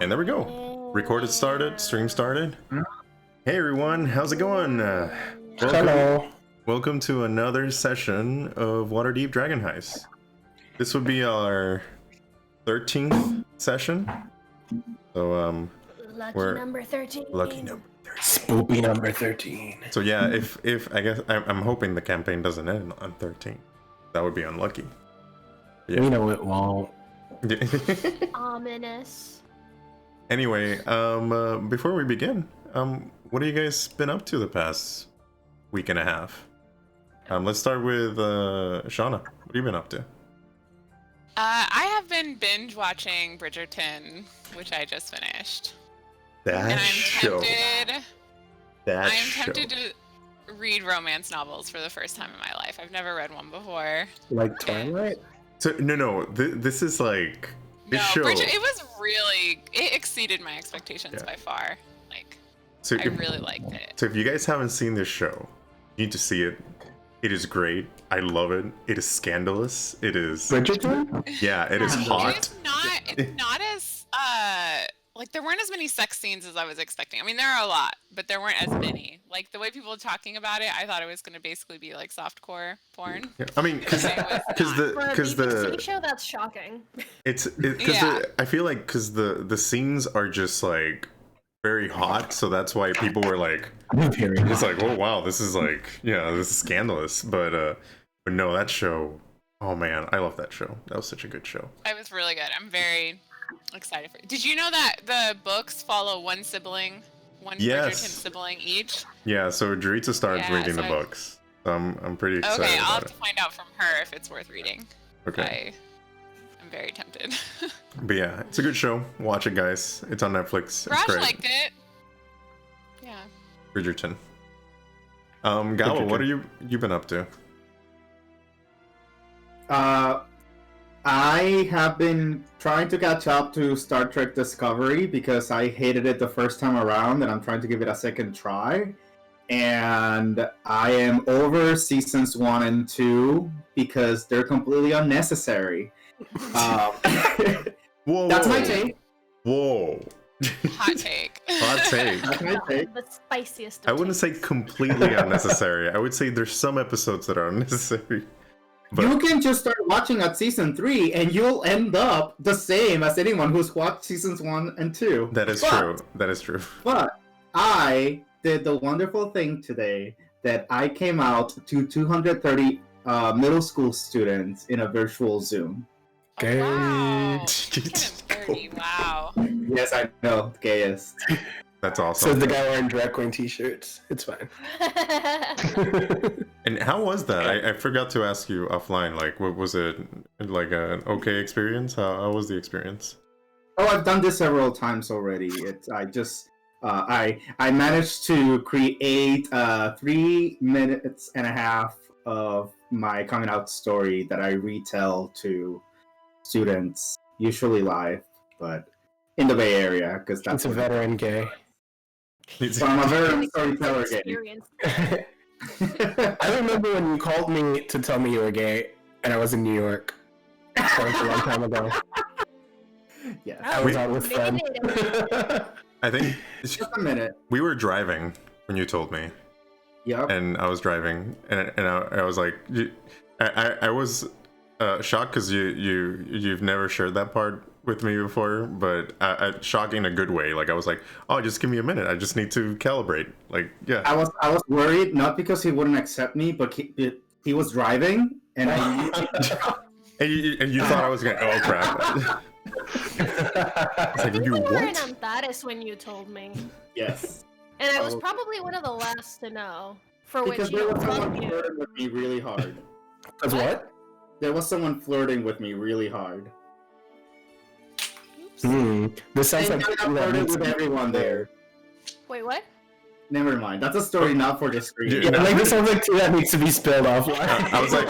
And there we go. Recorded started, stream started. Hey everyone, how's it going? Welcome to another session of Waterdeep Dragon Heist. This would be our 13th session. So Lucky we're number 13. lucky number 13. Spoopy number 13. So yeah, if I guess I'm hoping the campaign doesn't end on 13. That would be unlucky. Yeah. We know it won't. Ominous. Anyway, before we begin, what have you guys been up to the past week and a half? Let's start with Shauna. What have you been up to? I have been binge watching Bridgerton, which I just finished. That And show. I'm tempted to read romance novels for the first time in my life. I've never read one before. Like Twilight? So no, this is like this No, show. Bridget, it exceeded my expectations by far. Like, So I really liked it. So if you guys haven't seen this show, you need to see it. It is great. I love it. It is scandalous. It is. Bridgerton? Yeah, it is hot. It's not as like there weren't as many sex scenes as I was expecting. I mean, there are a lot, but there weren't as many. Like the way people were talking about it, I thought it was going to basically be like softcore porn. Yeah, I mean, because For a the BBC show, that's shocking. I feel like because the scenes are just like very hot, so that's why people were like, it's like, oh wow, this is like, yeah, this is scandalous. But no, that show, oh man, I love that show. That was such a good show. It was really good. I'm very excited for it. Did you know that the books follow one Bridgerton sibling each? Yeah, so Jaritza started Yeah, reading so the books. I'm pretty excited. Okay, I'll about have to find out from her if it's worth reading. Okay. I'm very tempted. But yeah, it's a good show. Watch it, guys. It's on Netflix. Raj It's great. liked it. Yeah. Bridgerton. Gala, what have you been up to? I have been trying to catch up to Star Trek Discovery because I hated it the first time around, and I'm trying to give it a second try. And I am over seasons 1 and 2 because they're completely unnecessary. Whoa! That's my take. Whoa! Hot take. Hot take. That's my take. The spiciest. I wouldn't say completely unnecessary. I would say there's some episodes that are unnecessary. But You can just start watching at season 3, and you'll end up the same as anyone who's watched seasons 1 and 2. that is true. That is true. But I did the wonderful thing today that I came out to 230 middle school students in a virtual Zoom. Okay. Wow. 230. Wow. Yes, I know, gayest. That's So awesome. the guy wearing drag queen t-shirts. It's fine. And how was that? I forgot to ask you offline. Like, what was it? Like an okay experience? How was the experience? Oh, I've done this several times already. I managed to create 3 minutes and a half of my coming out story that I retell to students, usually live, but in the Bay Area, because That's that's a veteran gay. So I'm a very storyteller gay. Experience. I remember when you called me to tell me you were gay, and I was in New York. That was a long time ago. Yes. I was out with friends. I think Just a minute. we were driving when you told me, Yep. and I was driving, and I was like, I was shocked because you've never shared that part with me before, but shocked in a good way. Like I was like, oh, just give me a minute. I just need to calibrate. Like, yeah. I was worried, not because he wouldn't accept me, but he was driving, and I And you thought I was gonna? Oh crap! It's like, you We were in what? Antares when you told me, yes, and I was Oh. probably one of the last to know. For because which there you was fuck someone you. flirting with me really hard. As what? There was someone flirting with me really hard. This sounds And like I flirted with everyone there. Wait, what? Never mind. That's a story not for the screen. Yeah. Yeah, like this sounds like tea that needs to be spilled offline. I was like,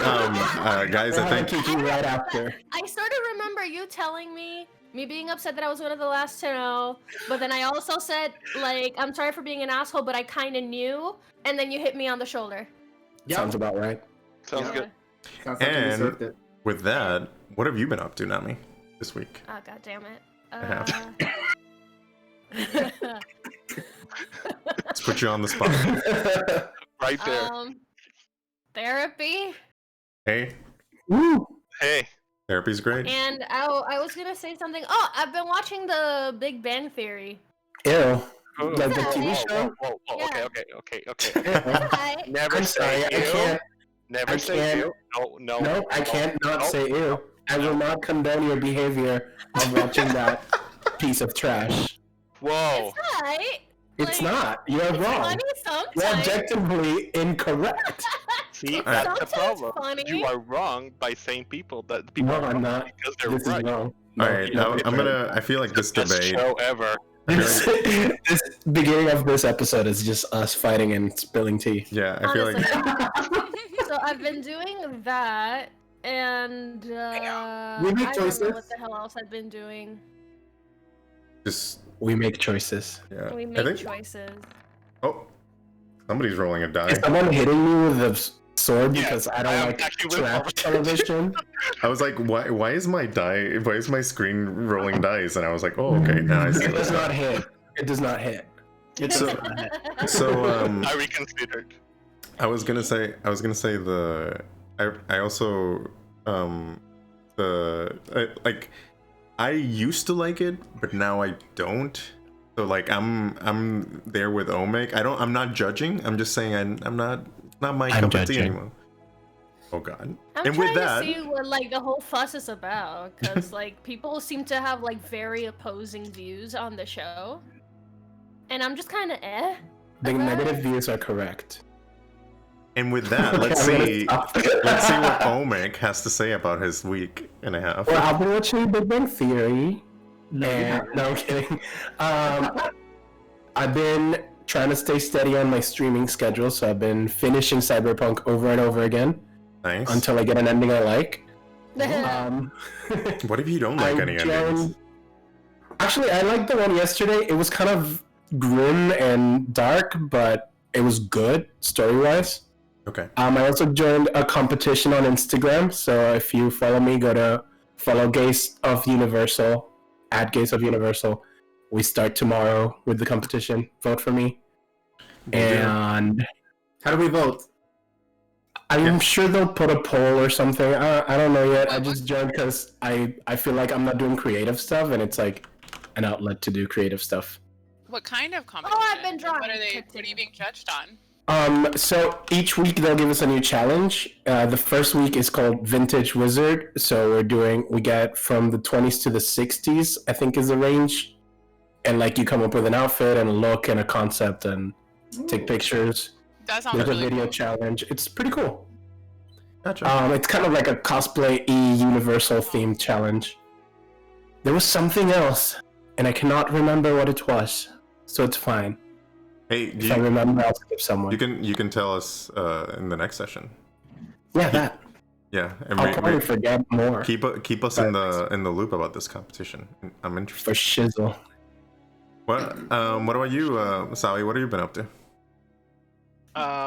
guys, I think Kiki right after. I sort of remember you telling me being upset that I was one of the last to know, but then I also said, like, I'm sorry for being an asshole, but I kind of knew, and then you hit me on the shoulder. Yep. Sounds about right. Sounds Yeah. good. Sounds like you And- deserved it. with that, what have you been up to, Nami, this week? Oh, God damn it. have. put you on the spot. Right there. Therapy. Hey, Woo! Hey. therapy's great. And I was gonna say something. Oh, I've been watching the Big Bang Theory. Ew. Oh, Like the Yeah, TV show? Whoa, Yeah. Okay. Hi. Never I'm say sorry, I ew. can't. Never I say can't. ew. No. No, I can't not Nope. say ew. I will not condone your behavior of watching that piece of trash. Whoa. It's alright. It's Like, not. You're It's wrong. funny You're sometimes. objectively incorrect. See, Alright. that's the Sometimes problem. funny. You are wrong by saying people are No, I'm wrong not. because they're This is right. wrong. All right, no, I'm gonna. I feel like this Best debate. show ever. This, this beginning of this episode is just us fighting and spilling tea. Yeah, I feel Honestly. like So I've been doing that, and We make I don't know choices. what the hell else I've been doing. just We make choices. yeah. We I make think. choices. Oh, somebody's rolling a die. Is someone hitting me with a sword Yeah, because I I don't am like actually with trash Robert. television? I was like, why is my die? Why is my screen rolling dice? And I was like, oh, okay, now I see. It what's does up. not hit. It does not hit. It's So- So I reconsidered. I was gonna say I also I used to like it, but now I don't. So like I'm there with Omek. I'm not judging. I'm just saying I'm not my I'm cup of tea judging. anymore. Oh god. I'm And trying with that, to see what like the whole fuss is about, because like people seem to have like very opposing views on the show, and I'm just kind of eh. The about negative it. views are correct. and with that, let's I'm gonna see stop. let's see what Omek has to say about his week and a half. Well, I've been watching Big Bang Theory. No, you And, haven't. no, I'm kidding. I've been trying to stay steady on my streaming schedule, so I've been finishing Cyberpunk over and over again Nice. until I get an ending I like. Um, What if you don't like I any endings? joined- Actually, I liked the one yesterday. It was kind of grim and dark, but it was good story-wise. Okay. I also joined a competition on Instagram, so if you follow me, go to follow Gaze of Universal, at Gaze of Universal. We start tomorrow with the competition. Vote for me. And How do we vote? I'm sure they'll put a poll or something. I don't know yet. I just joined because I feel like I'm not doing creative stuff, and it's like an outlet to do creative stuff. What kind of competition? I've been drawing. What are you Continue. being judged on? So each week they'll give us a new challenge. The first week is called Vintage Wizard. So we get from the 20s to the 60s, I think is the range. And like you come up with an outfit and a look and a concept and take pictures. That sounds There's a really video cool. challenge. It's pretty cool. Gotcha. It's kind of like a cosplay universal themed challenge. There was something else, and I cannot remember what it was. So it's fine. Hey, If I remember, I'll skip someone. you can tell us in the next session. Yeah, that. Yeah, and I'll probably forget more. keep us in the loop about this competition. I'm For interested. shizzle. What about you, Sally? What have you been up to?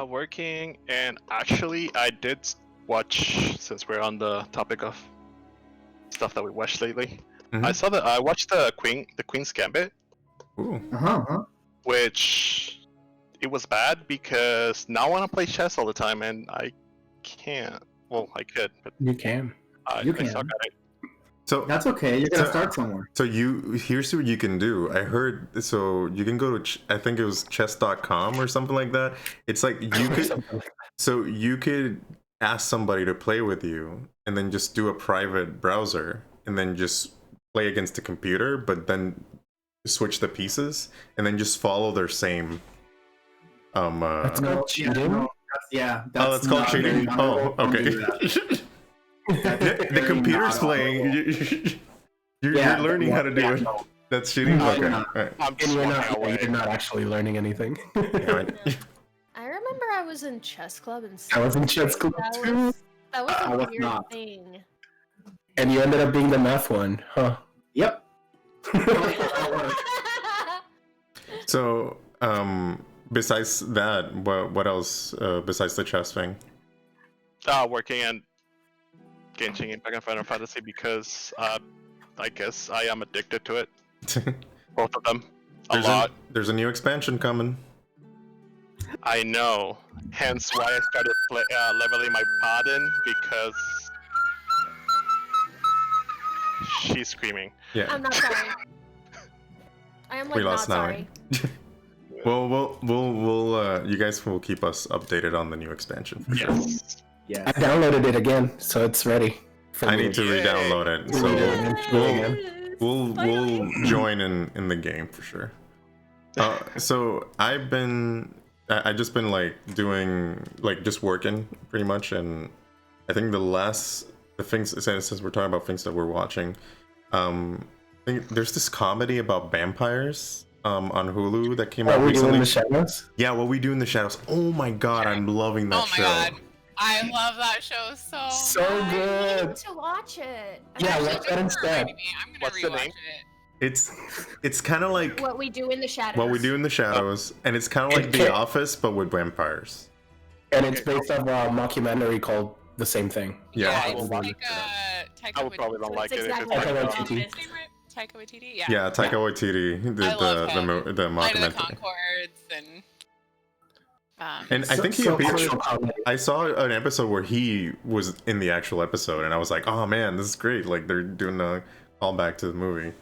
Working, and actually, I did watch, since we're on the topic of stuff that we watched lately. Mhm. I watched the Queen's Gambit, Ooh. which it was bad because now I want to play chess all the time, and I can't. Well, I could, but You can. You I can. suck at it. So That's okay. You're gonna So- start somewhere. So here's what you can do. I heard so you can go to I think it was chess.com or something like that. It's like you could so you could ask somebody to play with you and then just do a private browser and then just play against the computer, but then switch the pieces and then just follow their same That's not cheating. that's called not cheating. very- Oh, don't okay. do that. the very computer's not playing. You're Yeah, learning how to do it. no. That's cheating. No, Okay. you're All not. right. I'm And just you're walking away. you're not actually learning anything. Yeah, right. I remember I was in chess club and I was in chess club that too. that was I a was weird not. thing. And you ended up being the math one, huh? Yep. So, besides that, what else besides the chess thing? Working and Genshin Impact and Final Fantasy because I guess I am addicted to it. Both of them. A lot. There's a new expansion coming. I know. Hence why I started leveling my paladin, because she's screaming. Yeah. I'm not sorry. I am like We not lost sorry. Well, we'll you guys will keep us updated on the new expansion for sure. Yes. Yes. I downloaded it again, so it's ready. For I me. need to re-download it, so we'll join in the game for sure. So I just been like doing like just working pretty much, and I think the things since we're talking about things that we're watching, I think there's this comedy about vampires on Hulu that came out What we do recently. in the shadows? Yeah, What We Do in the Shadows. Oh my god, I'm loving that Oh my show. god. I love that show so much. I good. need to watch it. Yeah, Actually, watch that instead. I'm gonna What's the rewatch name? it. It's kind of like What We Do in the Shadows. What We Do in the Shadows, and it's kind of like The Office but with vampires. And it's based off a mockumentary called The Same Thing. Yeah. Yeah, I it's will like watch Taika I would probably don't It's like it if exactly it's like like Taika that. Waititi. His name right? Taika Waititi? Yeah. Yeah, Taika Waititi did I love him. the Flight of the mockumentary. Conchords and And I think he So appeared. actual comedy. I saw an episode where he was in the actual episode, and I was like, "Oh man, this is great!" Like they're doing a callback to the movie.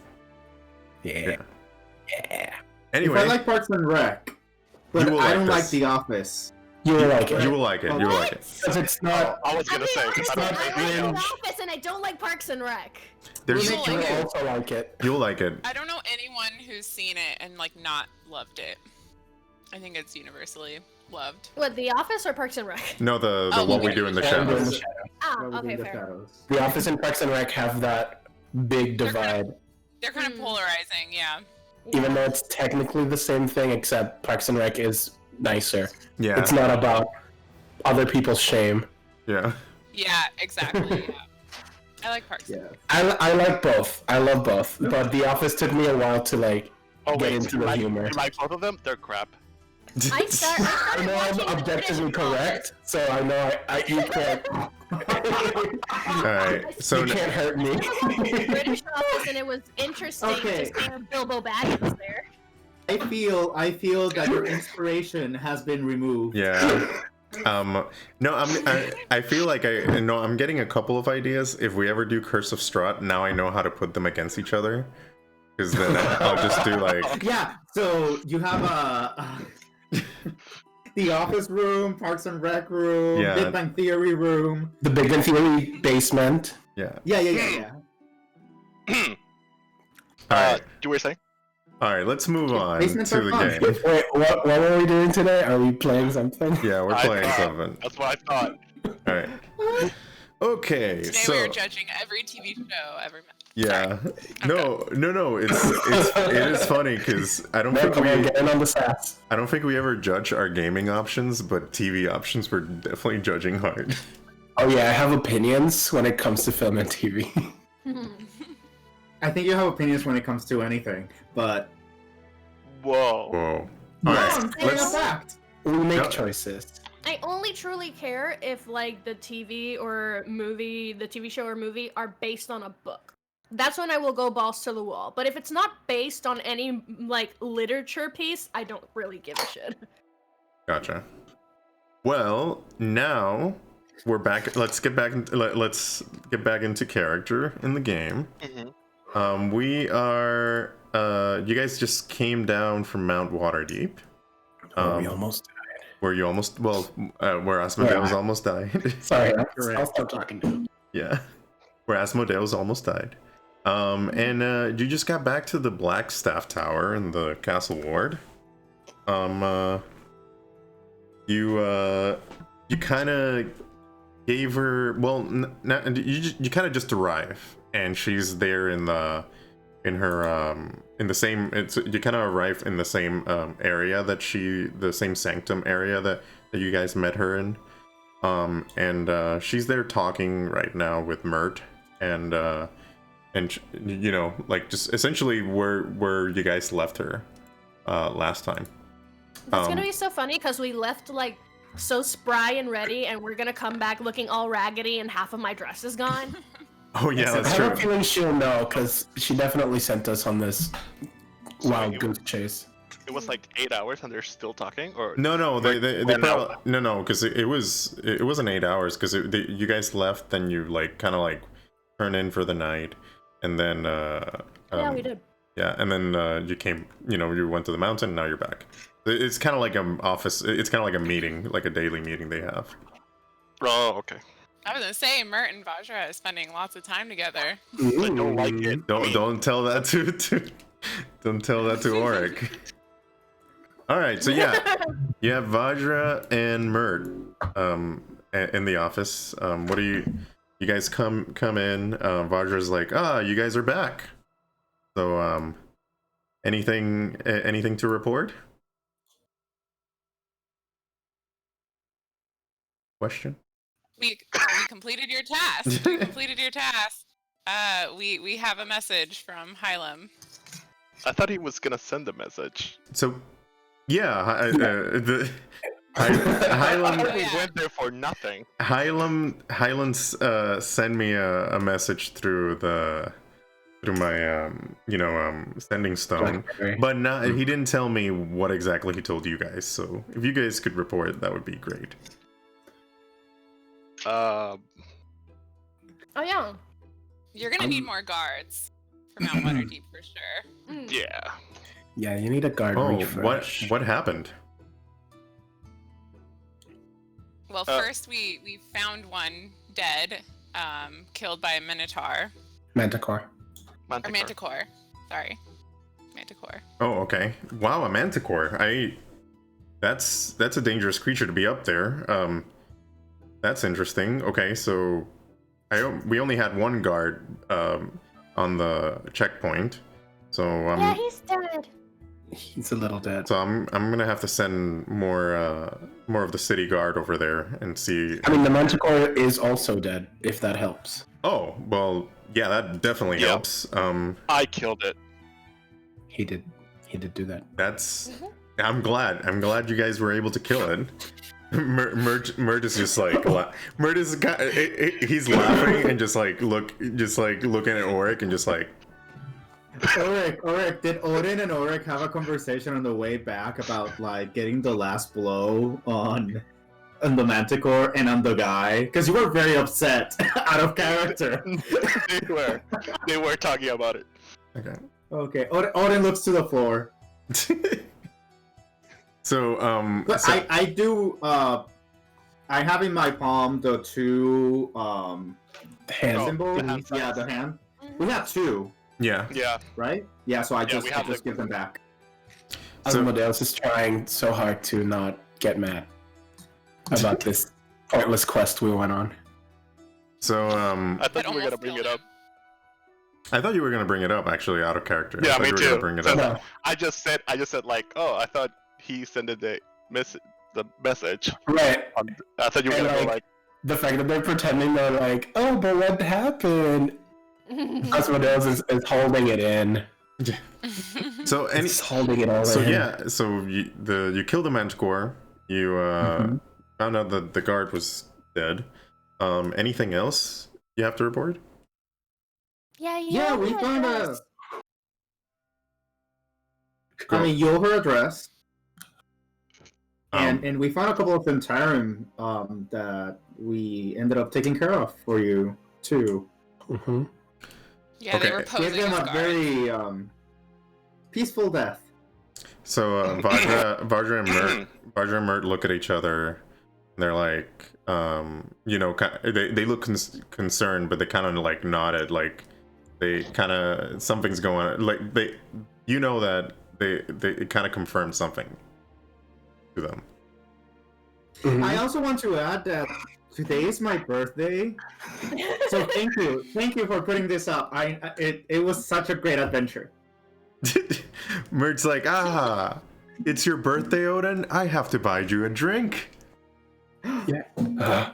Yeah. Anyway, I like Parks and Rec, but You will I like don't this. like The Office. You will like you it. will like it. You will like it. Because it's not. I was gonna say, I I don't like hate The it. Office and I don't like Parks and Rec. There's You You will will like it. also like it. you'll like it. I don't know anyone who's seen it and like not loved it. I think it's universally loved. What, The Office or Parks and Rec? No, the Oh, What We Do in the And in the Shadows. Shadows. Ah, What We Do okay, in the fair. Shadows. The Office and Parks and Rec have that big They're kind divide. They're kind of polarizing, yeah. Even though it's technically the same thing, except Parks and Rec is nicer. Yeah, It's not about other people's shame. yeah. Yeah, exactly. Yeah. I like Parks. Yeah. I like both. I love both. But The Office took me a while to like Oh get wait, into you the like, humor. you like both of them? They're crap. I started I know I'm watching the objectively British Office. correct, so I know I you can't. All right, so You can't hurt me. British Office, and it was interesting Okay. to see Bilbo Baggins there. I feel that your inspiration has been removed. yeah. No, I feel like I'm getting a couple of ideas. If we ever do Curse of Strahd, now I know how to put them against each other. Because then I'll just do like Yeah. So you have The Office room, Parks and Rec room, Yeah. Big Bang Theory room. The Big Bang Theory basement. yeah. Yeah. All right, You were saying? all right. Let's move on Basements to are the fun. game. Wait, what were we doing today? Are we playing something? Yeah, we're I playing thought- something. That's what I thought. All right. Okay, Today so we are judging every TV show ever made. yeah, no. It is funny because I don't No, think come on, we get in on the sass. ever judge our gaming options, but TV options we're definitely judging hard. Oh yeah, I have opinions when it comes to film and TV. I think you have opinions when it comes to anything, but Whoa. Whoa. no, All I'm right, saying a let's. fact. We make No. choices. I only truly care if like the TV show or movie are based on a book. That's when I will go balls to the wall. But if it's not based on any like literature piece, I don't really give a shit. Gotcha. Well, now we're back. Let's get back into character in the game. Mhm. We are. You guys just came down from Mount Waterdeep. We almost. Where you almost where Asmodeus almost died. Sorry, Correct. I'll stop talking to you. Yeah, where Asmodeus almost died. And you just got back to the Blackstaff Tower in the Castle Ward. You kind of gave her. Well, you kind of just arrive, and she's there in the same. You kind of arrive in the same area the same sanctum area that you guys met her in. And she's there talking right now with Mert, and you know, like just essentially where you guys left her last time. It's gonna be so funny because we left like so spry and ready, and we're gonna come back looking all raggedy and half of my dress is gone. Oh yeah, I that's have a true. feeling she'll know because she definitely sent us on this wild goose chase. It it was like 8 hours and they're still talking, or No, they Well, probably, no, because it wasn't 8 hours because you guys left, then you like kind of like turn in for the night, and then Yeah, we did. yeah, and then you came, you went to the mountain, and now you're back. It's kind of like an office. It's kind of like a meeting, like a daily meeting they have. Oh, okay. I was gonna say, Mert and Vajra are spending lots of time together. I don't like it. Don't tell that to don't tell that to Auric. All right, so yeah, you have Vajra and Mert in the office. What do you guys come in? Vajra's like, you guys are back. So anything to report? Question? We completed your task. We completed your task. We have a message from Hylam. I thought he was gonna send a message. So, yeah, Hylam. We went there for nothing. Hylam sent me a message through my sending stone, but he didn't tell me what exactly he told you guys. So if you guys could report, that would be great. Oh yeah. You're gonna need more guards for Mount Waterdeep for sure. Yeah. Yeah, you need a guard refresh. What happened? Well, first we found one dead, killed by a Minotaur. Manticore. Or Manticore. Sorry. Manticore. Oh, okay. Wow, a manticore. That's a dangerous creature to be up there. That's interesting. Okay, so we only had one guard on the checkpoint. So yeah, he's dead. He's a little dead. So I'm gonna have to send more of the city guard over there and see. I mean, the Manticore is also dead, if that helps. Oh, well, yeah, that definitely helps. I killed it. He did do that. That's. I'm glad you guys were able to kill it. Mert is just like Mert is he's laughing and just like looking at Auric and just like. Auric, did Odin and Auric have a conversation on the way back about like getting the last blow on the Manticore and on the guy? Because you were very upset out of character. They were talking about it. Okay. Odin looks to the floor. So I do I have in my palm the two hand symbols. The hand Yeah, the hand. We have two. Yeah. Yeah. Right? Yeah, so I just give them back. Asmodeus is trying so hard to not get mad about this pointless quest we went on. So I thought you were gonna bring it up. I thought you were gonna bring it up actually out of character. Yeah, me too. Bring it up. No. I just said like, oh, I thought he sent the message. Right. I thought you were gonna go like the fact that they're pretending they're like, oh, but what happened? Asmodeus is holding it in. So He's holding it all so in. yeah, so you killed the Manticore. You found out that the guard was dead. Anything else you have to report? Yeah, we found a. I mean, you have her address, and we found a couple of Thentarum that we ended up taking care of for you too. Mm-hmm. Yeah, they were posing Gave them as a guards. very peaceful death. So Vajra and Mert look at each other. And they're like, they look concerned, but they kind of like nodded, like they kind of something's going on. Like that it kind of confirmed something to them. Mm-hmm. I also want to add that today is my birthday, so thank you for putting this up. It was such a great adventure. Mert's like, it's your birthday, Odin. I have to buy you a drink. Yeah.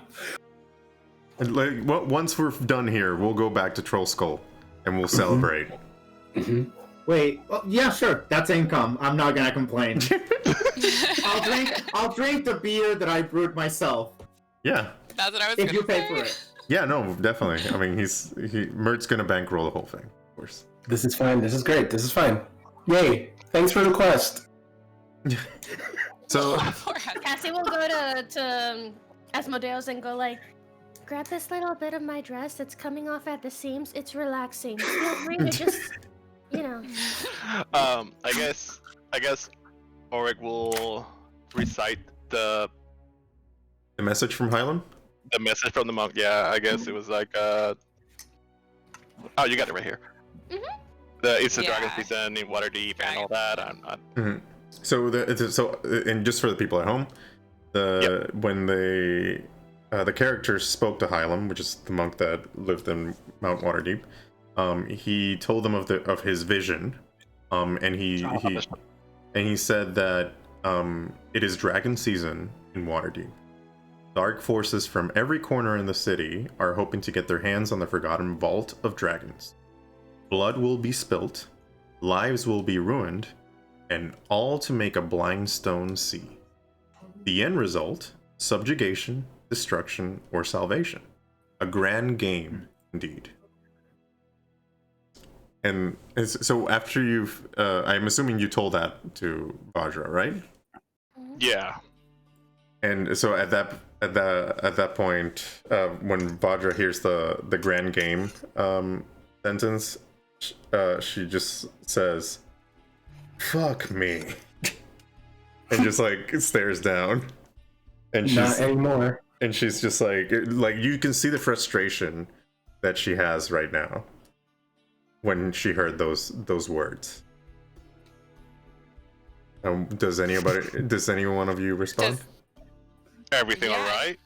Like, once we're done here, we'll go back to Troll Skull and we'll celebrate. Mm-hmm. Wait, well, yeah, sure. That's income. I'm not gonna complain. I'll drink the beer that I brewed myself. Yeah. That's what I was If gonna you pay say. for it. Yeah, no, definitely. I mean, Mert's gonna bankroll the whole thing, of course. This is fine. This is great. This is fine. Yay. Thanks for the quest. So Poor Asmodeus. Cassie will go to Asmodeus and go like, grab this little bit of my dress that's coming off at the seams. It's relaxing. Feel free to just, you know. I guess Ulrich will recite the message from Hylam. message from the monk. Yeah, I guess it was like oh, you got it right here. Mhm. It's the Yeah. dragon season in Waterdeep and all that. I'm not. So and just for the people at home, when they the characters spoke to Hylam, which is the monk that lived in Mount Waterdeep, he told them of his vision, and he said that it is dragon season in Waterdeep. Dark forces from every corner in the city are hoping to get their hands on the forgotten vault of dragons. Blood will be spilt, lives will be ruined, and all to make a blind stone see. The end result, subjugation, destruction, or salvation. A grand game, indeed. And so after you've, I'm assuming you told that to Vajra, right? Yeah. And so at that point, when Vajra hears the grand game sentence, she just says, "Fuck me," and just like stares down. And she's Not anymore. And she's just like you can see the frustration that she has right now when she heard those words. Does any one of you respond? Everything Yeah. all right?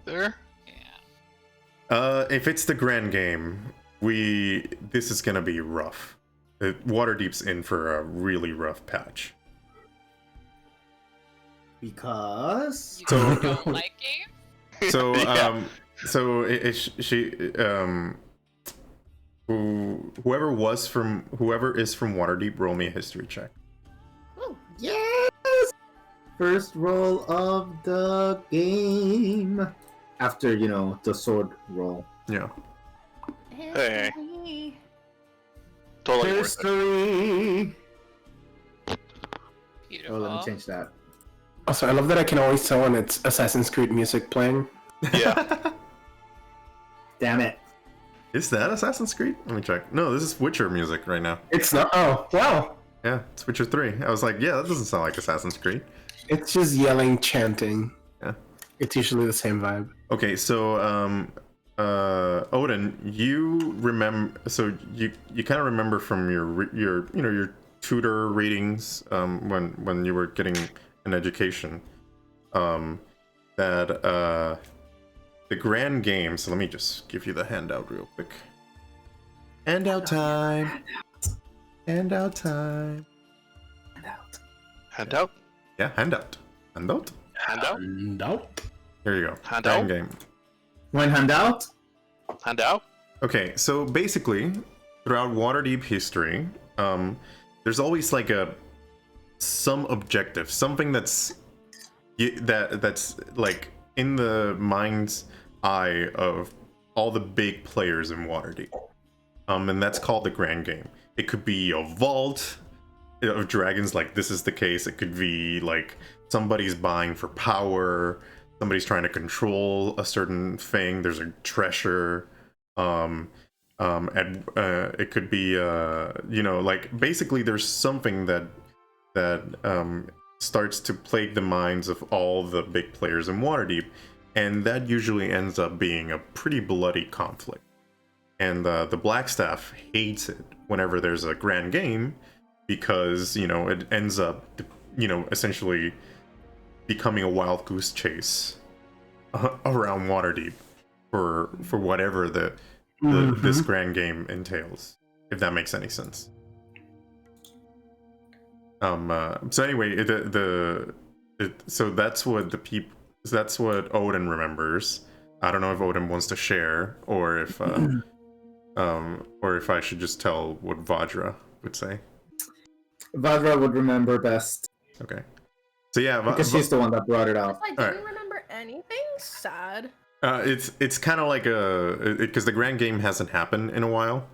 There. Yeah. If it's the grand game, this is gonna be rough. Waterdeep's in for a really rough patch. Because You don't like games? So Yeah. whoever is from Waterdeep, roll me a history check. yes, first roll of the game after the sword roll. Yeah. Hey. Totally worth it. History. Beautiful. Oh, let me change that. Also, I love that I can always tell when it's Assassin's Creed music playing. Yeah. Damn it. Is that Assassin's Creed? Let me check. No, this is Witcher music right now. It's not. Oh, wow. Yeah, it's Witcher 3. I was like, yeah, that doesn't sound like Assassin's Creed. It's just yelling, chanting. Yeah. It's usually the same vibe. Okay, so Odin, you remember? So you kind of remember from your tutor readings when you were getting an education, that the grand game. So let me just give you the handout real quick. Handout time. Handout time. Handout. Yeah, handout. Handout. Handout. Nope. Here you go. Handout. Grand game. One handout. Handout. Okay, so basically, throughout Waterdeep history, there's always like some objective, something that's like in the mind's eye of all the big players in Waterdeep, and that's called the Grand Game. It could be a vault of dragons, like this is the case. It could be like somebody's buying for power. Somebody's trying to control a certain thing. There's a treasure. And it could be like basically there's something that starts to plague the minds of all the big players in Waterdeep, and that usually ends up being a pretty bloody conflict. And the Blackstaff hates it whenever there's a grand game, because it ends up essentially becoming a wild goose chase around Waterdeep for whatever this grand game entails, if that makes any sense. So anyway, so that's what Odin remembers. I don't know if Odin wants to share, or if I should just tell what Vajra would say. Vajra would remember best Okay. So yeah, because she's the one that brought it out. I didn't remember anything. Sad. It's kind of like because the grand game hasn't happened in a while,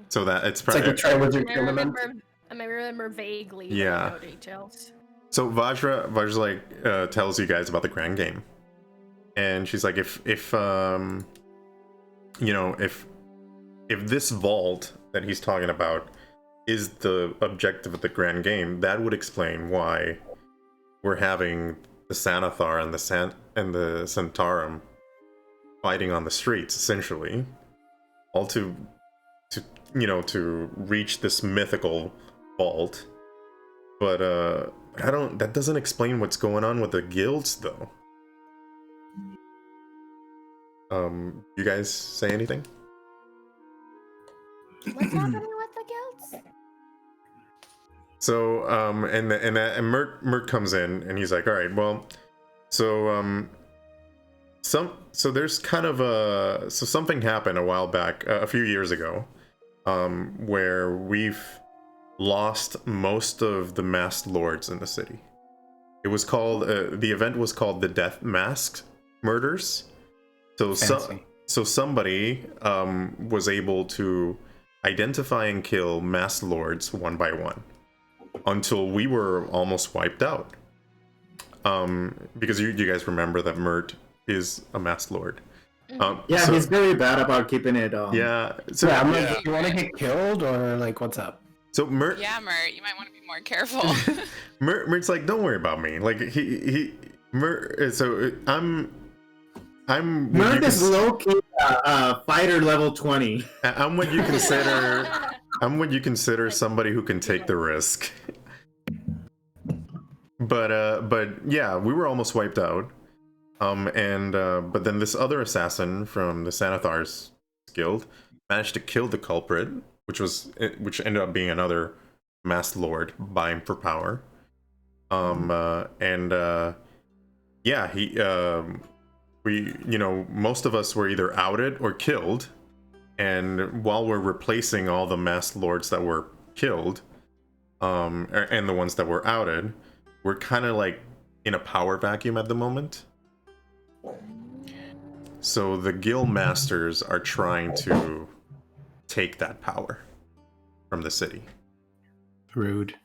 so that it's It's like probably a Triwizard I Tournament. remember I remember vaguely. Yeah. But no details. So Vajra like tells you guys about the grand game, and she's like, if you know, if this vault that he's talking about is the objective of the grand game, that would explain why we're having the Sanathar and the Centaurum fighting on the streets, essentially, all to reach this mythical vault. But that doesn't explain what's going on with the guilds, though. You guys say anything? What's happening with the guilds? So and Mert comes in and he's like, all right, well, so there's kind of something happened a while back, a few years ago, where we've lost most of the masked lords in the city. It was called the event was called the Death Mask Murders. So somebody was able to identify and kill masked lords one by one until we were almost wiped out. Because you guys remember that Mert is a masked lord. He's very bad about keeping it. Yeah. So I'm like, you want to get killed or like, what's up? So Mert. Yeah, Mert, you might want to be more careful. Mert's like, don't worry about me. Like Mert. So I'm. Mert is low key fighter level 20. I'm what you consider. I'm what you consider somebody who can take the risk. But yeah, we were almost wiped out. But then this other assassin from the Sanathar's guild managed to kill the culprit, which ended up being another masked lord vying for power. Yeah, most of us were either outed or killed, and while we're replacing all the masked lords that were killed, and the ones that were outed, we're kind of like in a power vacuum at the moment. So the guild masters are trying to take that power from the city. Rude.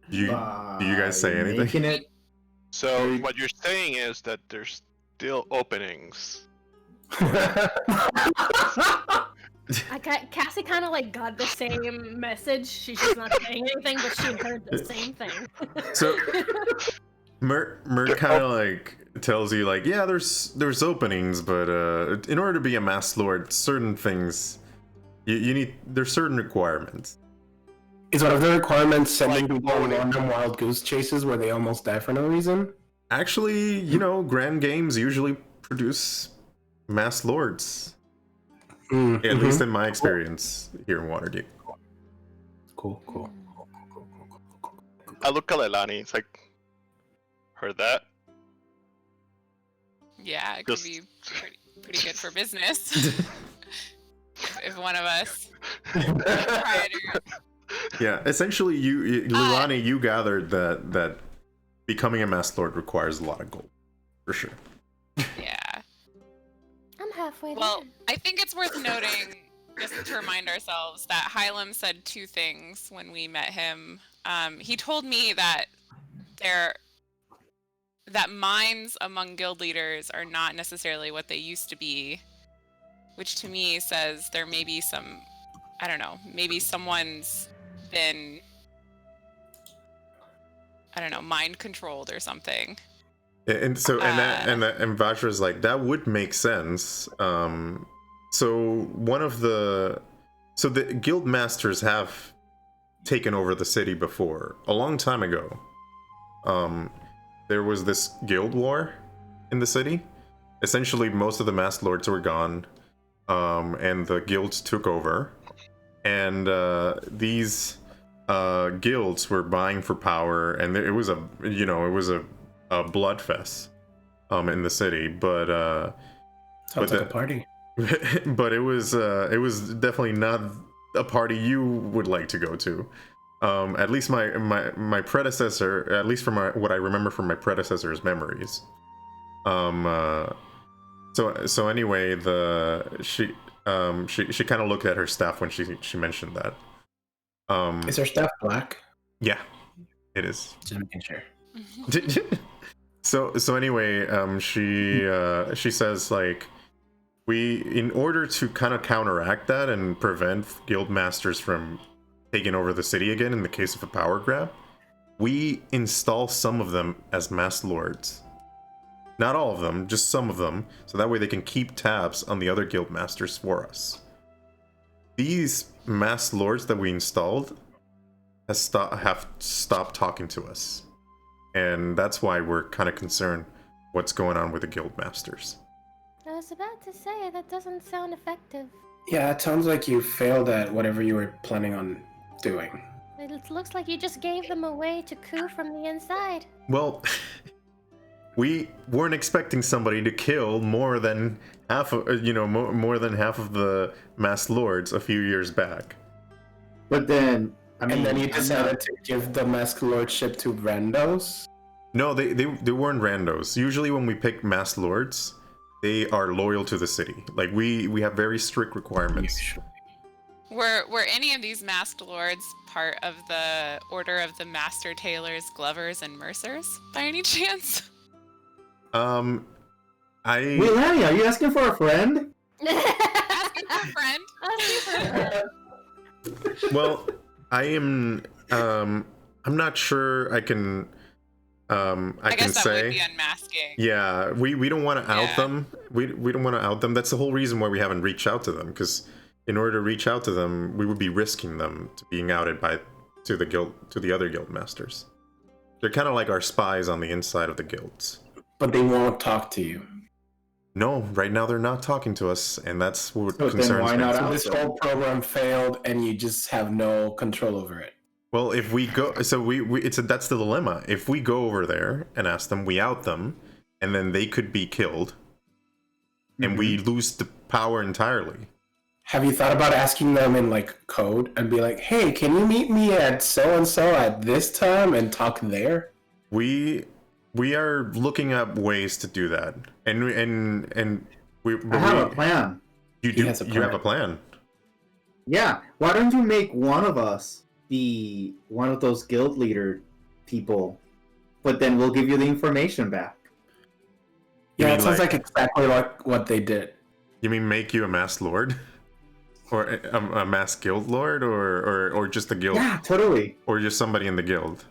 Do you guys say anything? So what you're saying is that there's still openings. Cassie kind of like got the same message. She's just not saying anything, but she heard the same thing. So Mert kind of like tells you like, yeah, there's openings, but in order to be a masked lord, certain things you need. There's certain requirements. Is one of the requirements sending people on random wild goose chases where they almost die for no reason? Actually, grand games usually produce masked lords. At least in my experience here in Waterdeep. Cool. I look at Leilani, it's like, heard that? Yeah, it could be pretty good for business. if one of us proprietor. Yeah, essentially, Leilani, you gathered that becoming a masked lord requires a lot of gold, for sure. Yeah. I'm halfway there. Well, I think it's worth noting, just to remind ourselves, that Hylam said two things when we met him. He told me that minds among guild leaders are not necessarily what they used to be, which to me says there may be some, I don't know, maybe someone's been, I don't know, mind controlled or something. And so and Vajra's like, that would make sense. So the guild masters have taken over the city before, a long time ago. There was this guild war in the city. Essentially, most of the masked lords were gone, and the guilds took over. And these guilds were vying for power, and it was a bloodfest in the city. But sounds like a party. But it was definitely not a party you would like to go to. At least my predecessor, at least from what I remember from my predecessor's memories. So anyway, she kind of looked at her staff when she mentioned that. Is her staff black? Yeah, it is. Just making sure. So anyway, she says like, in order to kind of counteract that and prevent guild masters from taking over the city again in the case of a power grab, we install some of them as masked lords. Not all of them, just some of them, so that way they can keep tabs on the other guild masters for us. These masked lords that we installed have stopped talking to us. And that's why we're kind of concerned what's going on with the guild masters. I was about to say, that doesn't sound effective. Yeah, it sounds like you failed at whatever you were planning on doing. It looks like you just gave them a way to coup from the inside. Well, we weren't expecting somebody to kill more than half of, more than half of the masked lords a few years back. But then, I mean, And then you decided to give the masked lordship to randos? No, they weren't randos. Usually when we pick masked lords, they are loyal to the city. Like we have very strict requirements. Were any of these masked lords part of the order of the master tailors, glovers, and mercers by any chance? Wait, Lanny, are you asking for a friend? Asking for a friend. Asking for a friend. Well, I am. I'm not sure. I can. I guess can that say. would be unmasking. Yeah, we don't want to out Yeah. them. We don't want to out them. That's the whole reason why we haven't reached out to them. Because in order to reach out to them, we would be risking them to being outed to the other guild masters. They're kind of like our spies on the inside of the guilds. But they won't talk to you. No, right now they're not talking to us, and that's what So then concerns why me. not So out this them? whole program failed and you just have no control over it. Well, if we go, so that's the dilemma. If we go over there and ask them, we out them, and then they could be killed, and we lose the power entirely. Have you thought about asking them in like code and be like, hey, can you meet me at so and so at this time and talk there? We are looking up ways to do that, and we. I have a plan. You He do. has a You have a plan. Yeah, why don't you make one of us be one of those guild leader people, but then we'll give you the information back. You Yeah, mean it sounds like- like exactly like what they did. You mean make you a masked lord, or a masked guild lord, or just a guild, Yeah, totally. or just somebody in the guild?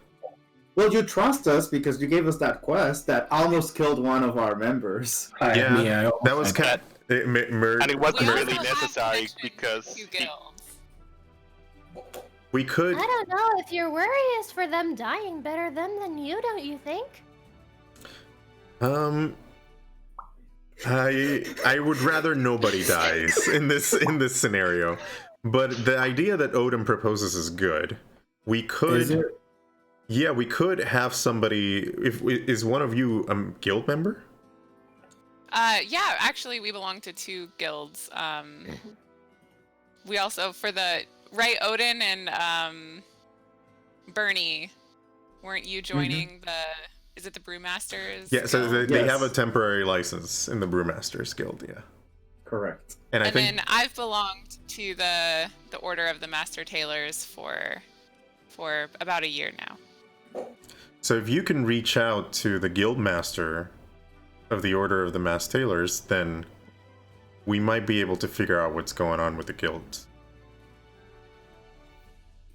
Well, you trust us because you gave us that quest that almost killed one of our members. Yeah, that was kind of. And it wasn't We also really have necessary connections because to guilds. We could. I don't know if your worry is for them dying better than you, don't you think? I would rather nobody dies in this scenario, but the idea that Odin proposes is good. We could. Is it? Yeah, we could have somebody. Is one of you a guild member? Yeah, actually, we belong to 2 guilds. We also, for the Odin and Bernie, weren't you joining the? Is it the Brewmasters? Yeah, so Guild? they Yes. have a temporary license in the Brewmasters Guild. Yeah, Correct. and I And think then I've belonged to the Order of the Master Tailors for about a year now. so. If you can reach out to the guild master of the Order of the Masked Tailors, then we might be able to figure out what's going on with the guilds.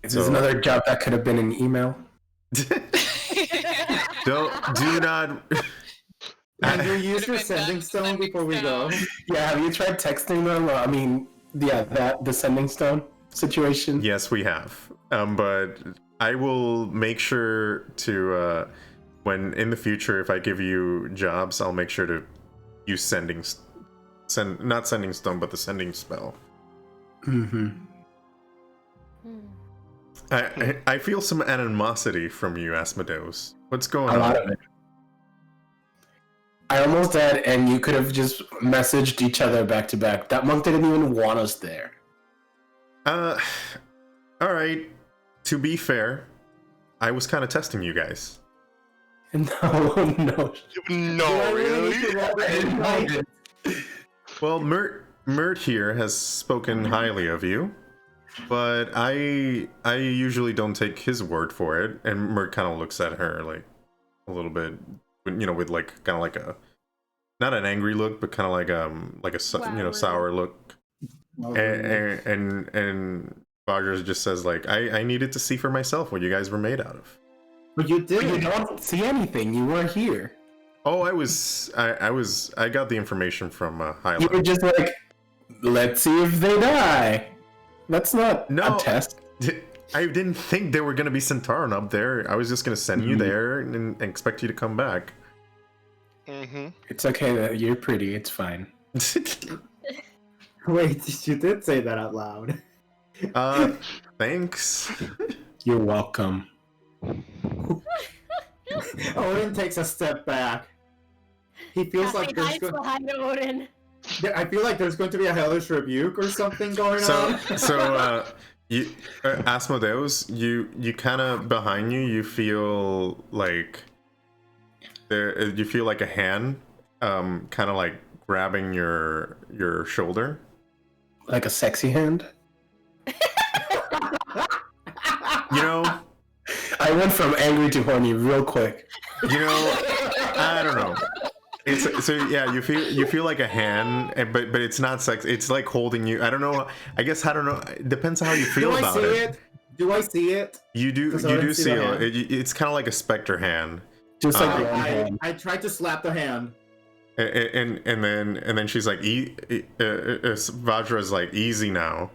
Is this another job that could have been an email? Do not. And you use Could've your been sending done stone sending before we go. stone. Yeah, have you tried texting them? I mean, yeah, the sending stone situation. Yes, we have. But I will make sure to, when in the future, if I give you jobs, I'll make sure to use not sending stone, but the sending spell. Mm-hmm. I feel some animosity from you, Asmodeus. What's going A on? lot of it. I almost did, and you could have just messaged each other back to back. That monk didn't even want us there. All right. To be fair, I was kind of testing you guys. No. No, really? Well, Mert here has spoken highly of you, but I usually don't take his word for it. And Mert kind of looks at her like a little bit, with like kind of like a not an angry look, but kind of like a sour look. And Rogers just says like, I needed to see for myself what you guys were made out of. But you did. You don't see anything. You weren't here. Oh, I got the information from Highland. You were just like, let's see if they die. That's not a test. I didn't think there were gonna be Centauran up there. I was just gonna send you there and expect you to come back. It's okay that you're pretty. It's fine. Wait, you did say that out loud. Thanks. You're welcome. Odin takes a step back. He feels like there's Odin. I feel like there's going to be a hellish rebuke or something going on. So you Asmodeus, you kind of behind you. You feel like you feel like a hand, kind of like grabbing your shoulder, like a sexy hand. You know, I went from angry to horny real quick. You know, I don't know. You feel like a hand, but it's not sex. It's like holding you. I don't know. I don't know. It depends on how you feel about it. Do I see it? You do see it. It's kind of like a specter hand. Just like one hand. I tried to slap the hand. And then she's like, Vajra's like, easy now.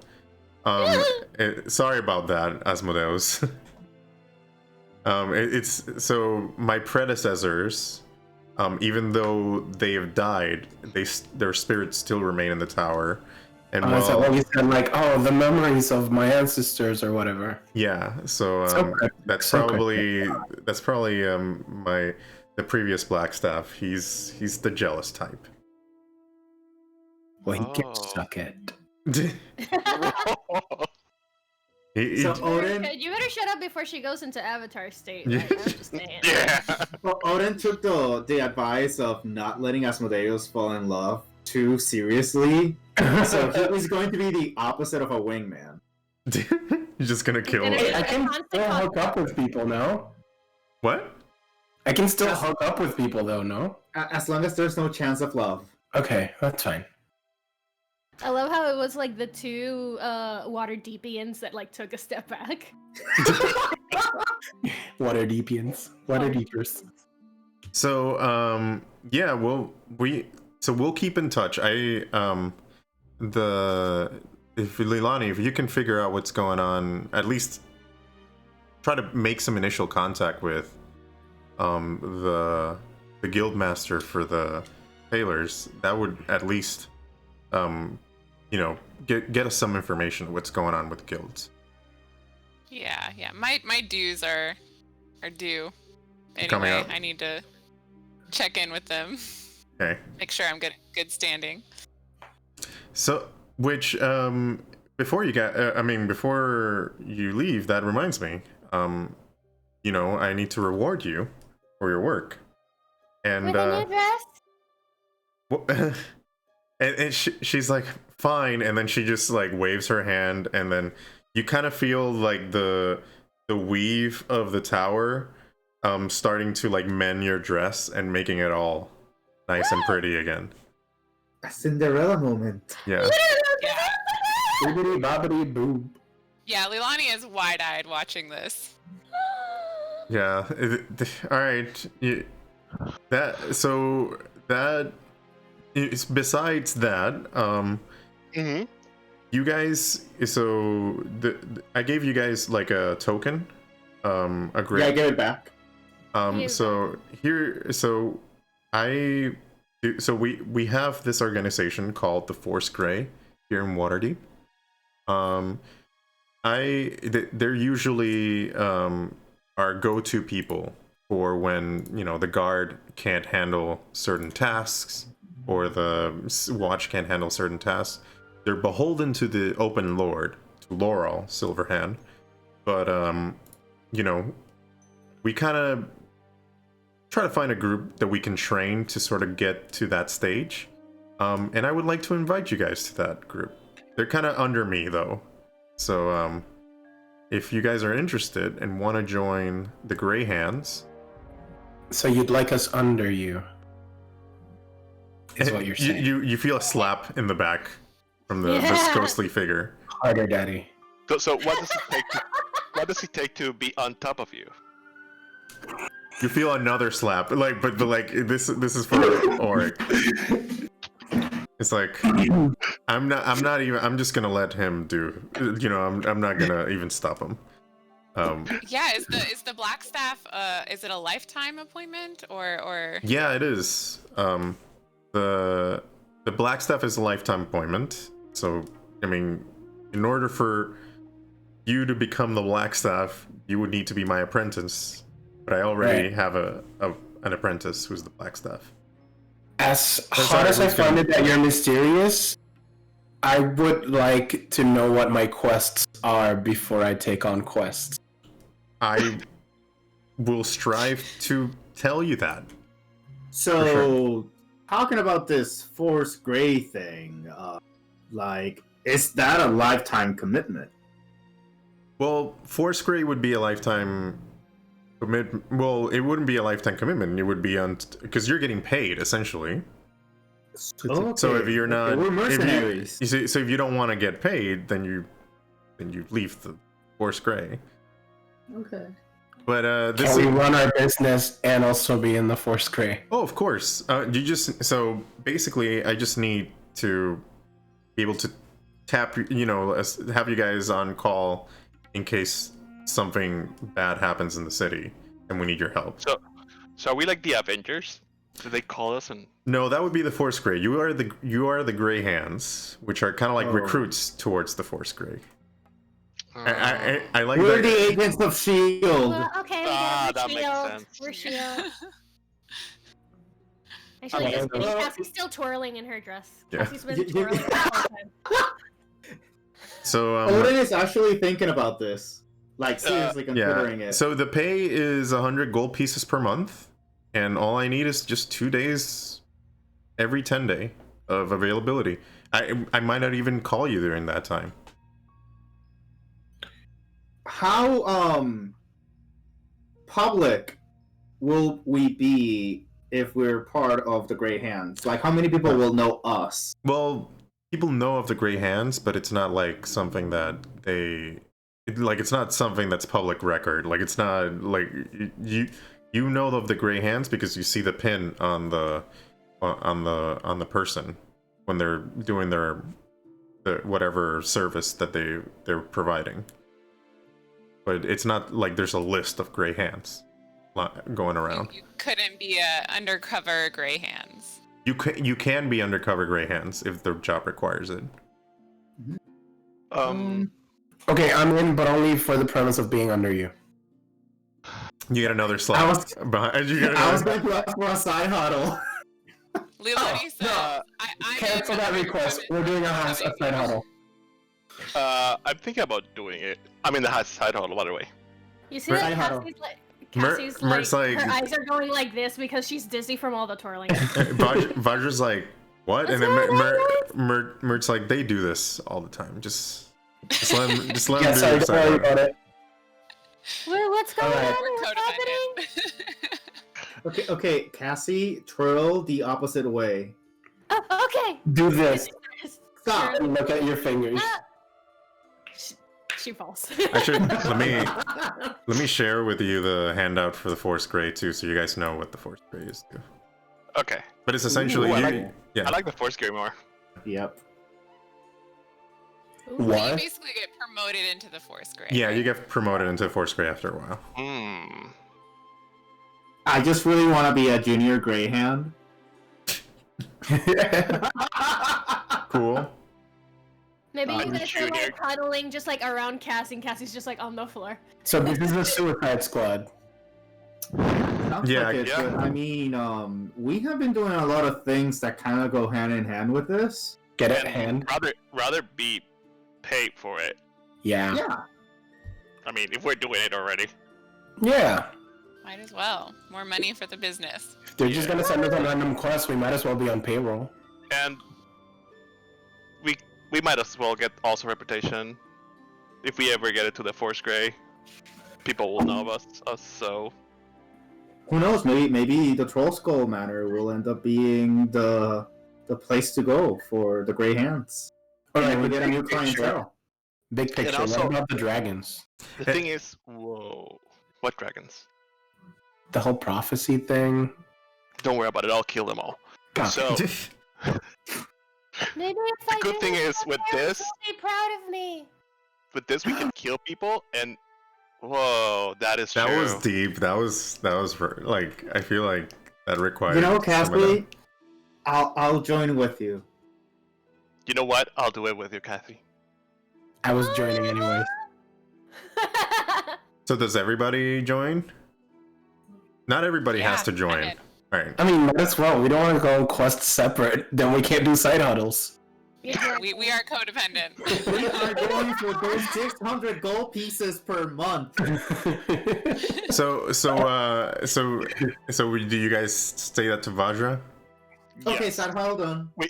Sorry about that, Asmodeus. It's so my predecessors, even though they have died, their spirits still remain in the tower. And you said like, the memories of my ancestors or whatever. Yeah, so that's probably the previous Blackstaff. He's the jealous type. Well, he can suck it. Odin, you better shut up before she goes into Avatar state. Right? I'm just saying. Yeah. Well, Odin took the advice of not letting Asmodeus fall in love too seriously, so he was going to be the opposite of a wingman. You're just gonna kill him. Hey, I can still hook up with people, no? What? I can still hook up with people, though, no? As long as there's no chance of love. Okay, that's fine. I love how it was like the two Waterdeepians that like took a step back. Waterdeepians. Waterdeepers. So yeah, we'll keep in touch. If Leilani, if you can figure out what's going on, at least try to make some initial contact with the guildmaster for the tailors, that would at least get us some information of what's going on with guilds. Yeah. My dues are due. Coming Anyway, up. I need to check in with them. Okay. Make sure I'm good standing. So, which before you leave, that reminds me. I need to reward you for your work. And With a new dress? and she's like, fine, and then she just like waves her hand, and then you kind of feel like the weave of the tower starting to like mend your dress and making it all nice and pretty again. A Cinderella moment. Yeah. Yeah. Boobity bobbity boob. Yeah, Leilani is wide-eyed watching this. Yeah. All right. Besides that, you guys. So I gave you guys like a token, a grip. Yeah, I give it back. We have this organization called the Force Grey here in Waterdeep. They're usually our go-to people for when the guard can't handle certain tasks or the watch can't handle certain tasks. They're beholden to the Open Lord, to Laurel Silverhand, but we kind of try to find a group that we can train to sort of get to that stage. And I would like to invite you guys to that group. They're kind of under me though, So if you guys are interested and want to join the Grey Hands, So you'd like us under you? Is what you're saying? you feel a slap in the back from this ghostly figure. Harder, Daddy. So what does it take? What does it take to be on top of you? You feel another slap, but like this is for Auric. It's like I'm just gonna let him do. I'm not gonna even stop him. Yeah, is the black staff is it a lifetime appointment or? Yeah, it is. The black staff is a lifetime appointment. So I mean, in order for you to become the black staff, you would need to be my apprentice. But I already have an apprentice who's the black staff. As hard as I find it that you're mysterious, I would like to know what my quests are before I take on quests. I will strive to tell you that. So, talking about this Force Grey thing, is that a lifetime commitment? Well, Force Grey would be a lifetime commitment. Well, it wouldn't be a lifetime commitment. It would be because you're getting paid essentially. Okay. So if you're not, we're mercenaries. So if you don't want to get paid, then you leave the Force Grey. Okay. But Can we run our business and also be in the Force Grey? Oh, of course. So basically, I just need to be able to tap, have you guys on call in case something bad happens in the city and we need your help. So are we like the Avengers? Do they call us and? No, that would be the Force Grey. You are the Grey Hands, which are kind of like recruits towards the Force Grey. I like We're that. the agents of S.H.I.E.L.D. Well, okay, that we're makes S.H.I.E.L.D. sense. We're S.H.I.E.L.D. Actually, it's funny. Cassie's still twirling in her dress. Yeah. Cassie's been twirling the whole time. So Odin is actually thinking about this. Like, seriously considering it. So the pay is 100 gold pieces per month, and all I need is just 2 days every 10 day of availability. I might not even call you during that time. How public will we be if we're part of the Grey Hands? Like, how many people will know us? Well, people know of the Grey Hands, but it's not like something that it's not something that's public record. Like, it's not like you know of the Grey Hands because you see the pin on the person when they're doing their whatever service that they're providing. But it's not like there's a list of Grey Hands going around. You couldn't be a undercover Grey Hands. You can be undercover Grey Hands if the job requires it. Okay, I'm in, but only for the premise of being under you. You get another slap. I was going to ask for a side huddle. Lilani said, no. I Cancel that request. We're doing a side huddle. I'm thinking about doing it. I'm in the side huddle, by the way. You see that Cassie's like, her eyes are going like this because she's dizzy from all the twirling. Vajra's like, what? What's and then Mert's like, they do this all the time. Just let them do it. Sorry about it. What's going on? What's happening? Okay, Cassie, twirl the opposite way. Oh, okay. Do this. Stop. And look at your fingers. She falls. Let me share with you the handout for the Force Grey too, so you guys know what the Force Grey is too. Okay. But it's essentially I like the Force Grey more. Yep. What? You basically get promoted into the Force Grey. Yeah, you get promoted into Force Grey after a while. I just really want to be a junior Grey Hand. Cool. Maybe you guys are like cuddling just like around Cassie, and Cassie's just like on the floor. So this is a Suicide Squad. Yeah. But, I mean, we have been doing a lot of things that kind of go hand in hand with this. Get it, hand. Rather be paid for it. Yeah. Yeah. I mean, if we're doing it already. Yeah. Might as well. More money for the business. If they're just gonna send us a random quest, we might as well be on payroll. And we might as well get also reputation. if we ever get it to the Force Gray, people will know of us. So Who knows? Maybe the Troll Skull Manor will end up being the place to go for the Grey Hands. All right, we but get a big new picture. clientele. Big picture. also- What about the dragons? the thing is, whoa, what dragons? The whole prophecy thing. Don't worry about it. I'll kill them all. Ah. So Maybe if the I good do thing it, is my with parents this, will be proud of me. we can kill people, and whoa, that is That true. was deep. That was like, I feel like that required. You know, some of Cassie, that. I'll join with you. You know what? I'll do it with you, Kathy. I was joining anyways. So does everybody join? Not everybody has to I join. did. Right. I mean, might as well. We don't want to go on quests separate. Then we can't do side huddles. We are codependent. We are going for those 600 gold pieces per month. So do you guys say that to Vajra? Okay, Yes. Sad, hold on. We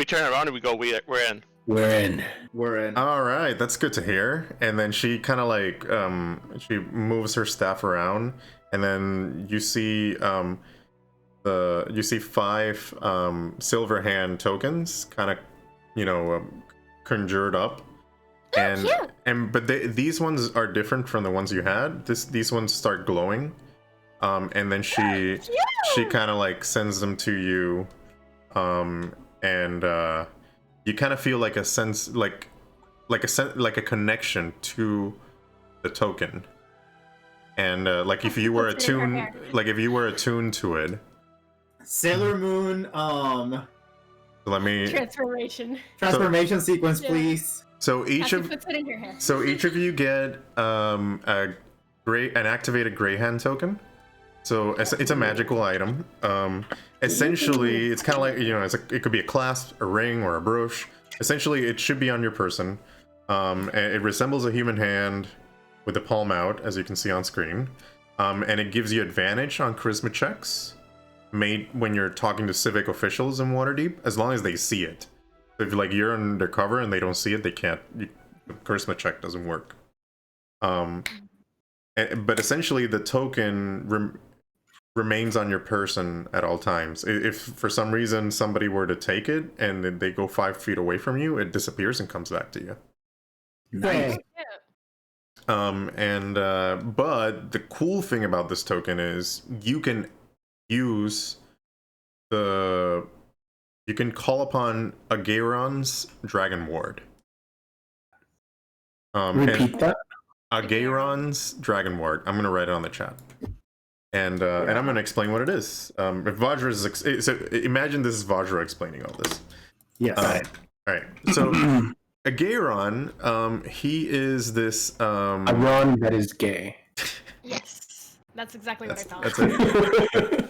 turn around and we go. We're in. We're in. We're in. All right, that's good to hear. And then she kind of like she moves her staff around, and then you see five silver hand tokens kind of conjured up. But these ones are different from the ones you had. These ones start glowing, and then she kind of like sends them to you, and you kind of feel like a sense, like a connection to the token, and like if you were attuned, to it. Sailor Moon, Let me Transformation sequence, Yeah. please. So each Kathy of puts it in her hair. So each of you get an activated Grey Hand token. So it's a magical item. Essentially, it's kind of like it could be a clasp, a ring, or a brooch. Essentially, it should be on your person. And it resembles a human hand with the palm out, as you can see on screen. And it gives you advantage on charisma checks made when you're talking to civic officials in Waterdeep, as long as they see it. If you're undercover and they don't see it, they can't. The charisma check doesn't work. But essentially, the token remains on your person at all times. If for some reason somebody were to take it and then they go 5 feet away from you, it disappears and comes back to you. Nice. But the cool thing about this token is you can call upon Agairon's Dragon Ward. Repeat that. Agairon's Dragon Ward. I'm gonna write it on the chat, and I'm gonna explain what it is. If Vajra is so imagine this is Vajra explaining all this. Yes. All right. So Agairon, he is this A Ron that is gay. Yes, that's exactly what I thought. That's it.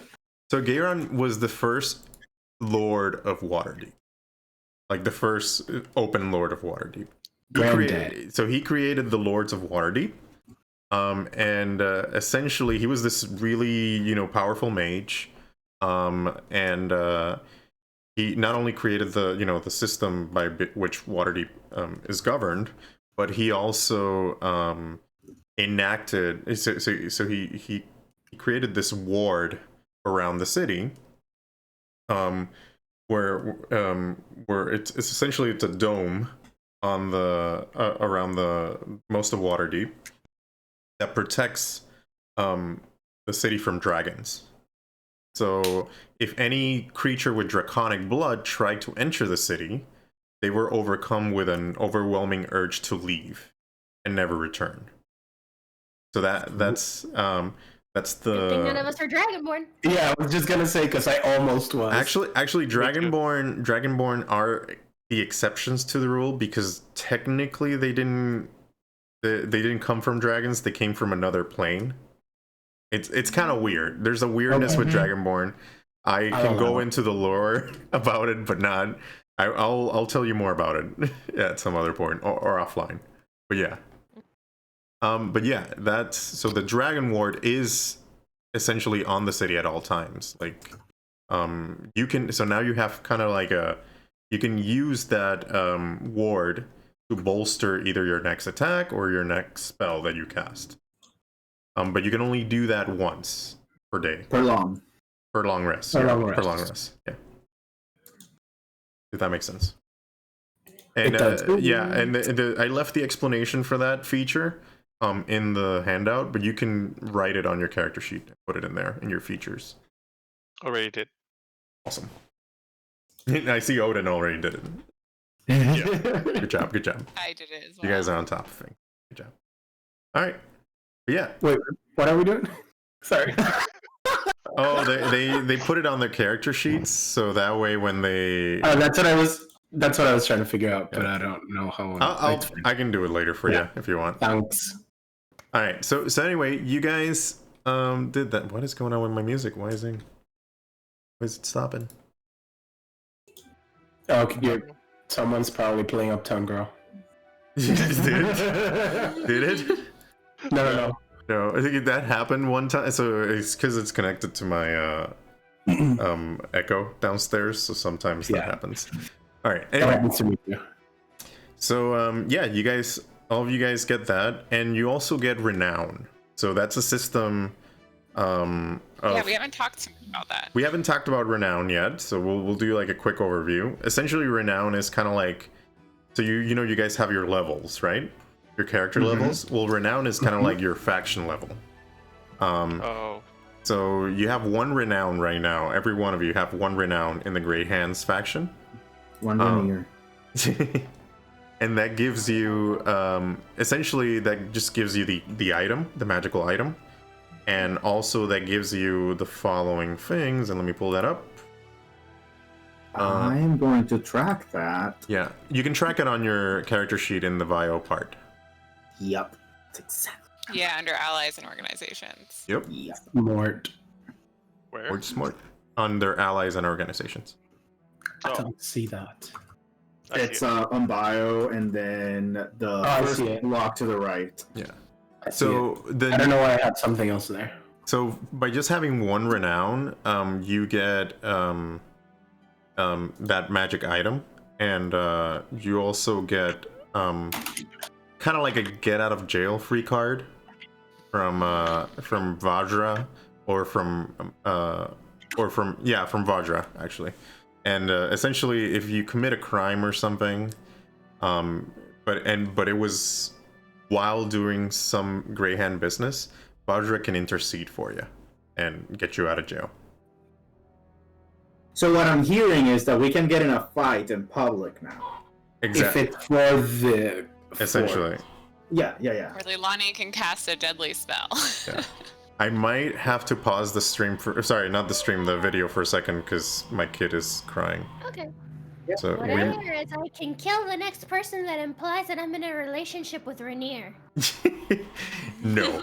So Agairon was the first Lord of Waterdeep, like the first open Lord of Waterdeep. He created the Lords of Waterdeep, and essentially he was this really powerful mage, and he not only created the system by which Waterdeep is governed, but he also enacted. So he created this ward around the city, where it's essentially a dome on the around the most of Waterdeep that protects the city from dragons. So if any creature with draconic blood tried to enter the city, they were overcome with an overwhelming urge to leave and never return. So that's the Good thing none of us are Dragonborn. Yeah, I was just gonna say because I almost was. Actually Dragonborn are the exceptions to the rule, because technically they didn't come from dragons. They came from another plane. It's kind of weird. There's a weirdness with Dragonborn. I can go into the lore about it, but not. I'll tell you more about it at some other point or offline. But yeah. That's so the Dragon Ward is essentially on the city at all times. Like, you can. So now you have kind of like you can use that ward to bolster either your next attack or your next spell that you cast. But you can only do that once per day. Per long rest. Per Yeah, long per long rest. rest. Yeah. If that makes sense. And It does. yeah, and I left the explanation for that feature in the handout, but you can write it on your character sheet and put it in there in your features. Already did. Awesome. I see Odin already did it. Good job. I did it as well. You guys are on top of things. Good job. All right. But yeah. Wait, what are we doing? Sorry. Oh, they put it on their character sheets, so that way when they. That's what I was trying to figure out, but I don't know how. I can do it later for you if you want. Thanks. All right. So anyway, you guys did that. What is going on with my music? Why is it stopping? Oh, someone's probably playing Uptown Girl. You guys did it? Did it? No. No, I think that happened one time. So it's because it's connected to my Echo downstairs. So sometimes that happens. All right. That Anyway, happens to me too. so yeah, all of you guys get that, and you also get Renown. So that's a system. Yeah, we haven't talked too much about that. We haven't talked about Renown yet, so we'll do like a quick overview. Essentially, Renown is kind of like, so you know you guys have your levels, right? Your character levels. Well, Renown is kind of like your faction level. So you have one Renown right now. Every one of you have one Renown in the Grey Hands faction. One linear. And that gives you, essentially, that just gives you the item, the magical item. And also that gives you the following things. And let me pull that up. I'm going to track that. Yeah, you can track it on your character sheet in the VIO part. Yep. That's exactly. Yeah, under allies and organizations. Yep. Mort. Where? Or smart. On their allies and organizations. I don't see that. It's on bio, and then the I first see it. block to the right. Yeah. I see So it. I don't know why I had something else there. So by just having one renown, you get that magic item, and you also get kind of like a get out of jail free card from Vajra or from Vajra actually. And essentially, if you commit a crime or something, but it was while doing some Greyhand business, Vajra can intercede for you and get you out of jail. So what I'm hearing is that we can get in a fight in public now. Exactly. If it's for the Essentially. Yeah. Where Leilani can cast a deadly spell. Yeah. I might have to pause the stream not the stream, the video for a second, because my kid is crying. Okay. So What I hear is I can kill the next person that implies that I'm in a relationship with Rainier. No.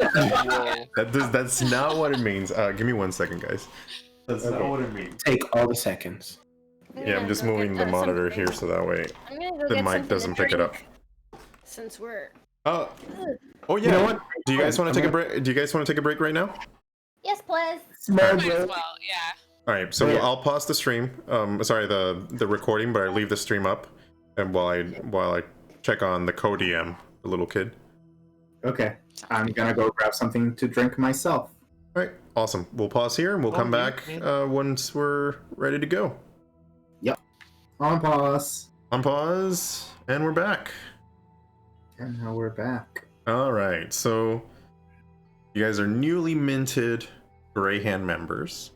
That's not what it means. Give me 1 second, guys. That's not what it means. Take all the seconds. Yeah, I'm just moving the monitor here so that way the mic doesn't pick it up. Since we're... Oh yeah. You know what? Do you guys want to take a break? Do you guys want to take a break right now? Yes, please. Might as well, yeah. All right, so I'll pause the stream. Sorry, the recording, but I leave the stream up, and while I check on the co-DM, the little kid. Okay. I'm gonna go grab something to drink myself. All right, awesome. We'll pause here, and we'll come back once we're ready to go. Yep. On pause. On pause, and we're back. And now we're back. All right, so you guys are newly minted Greyhand members.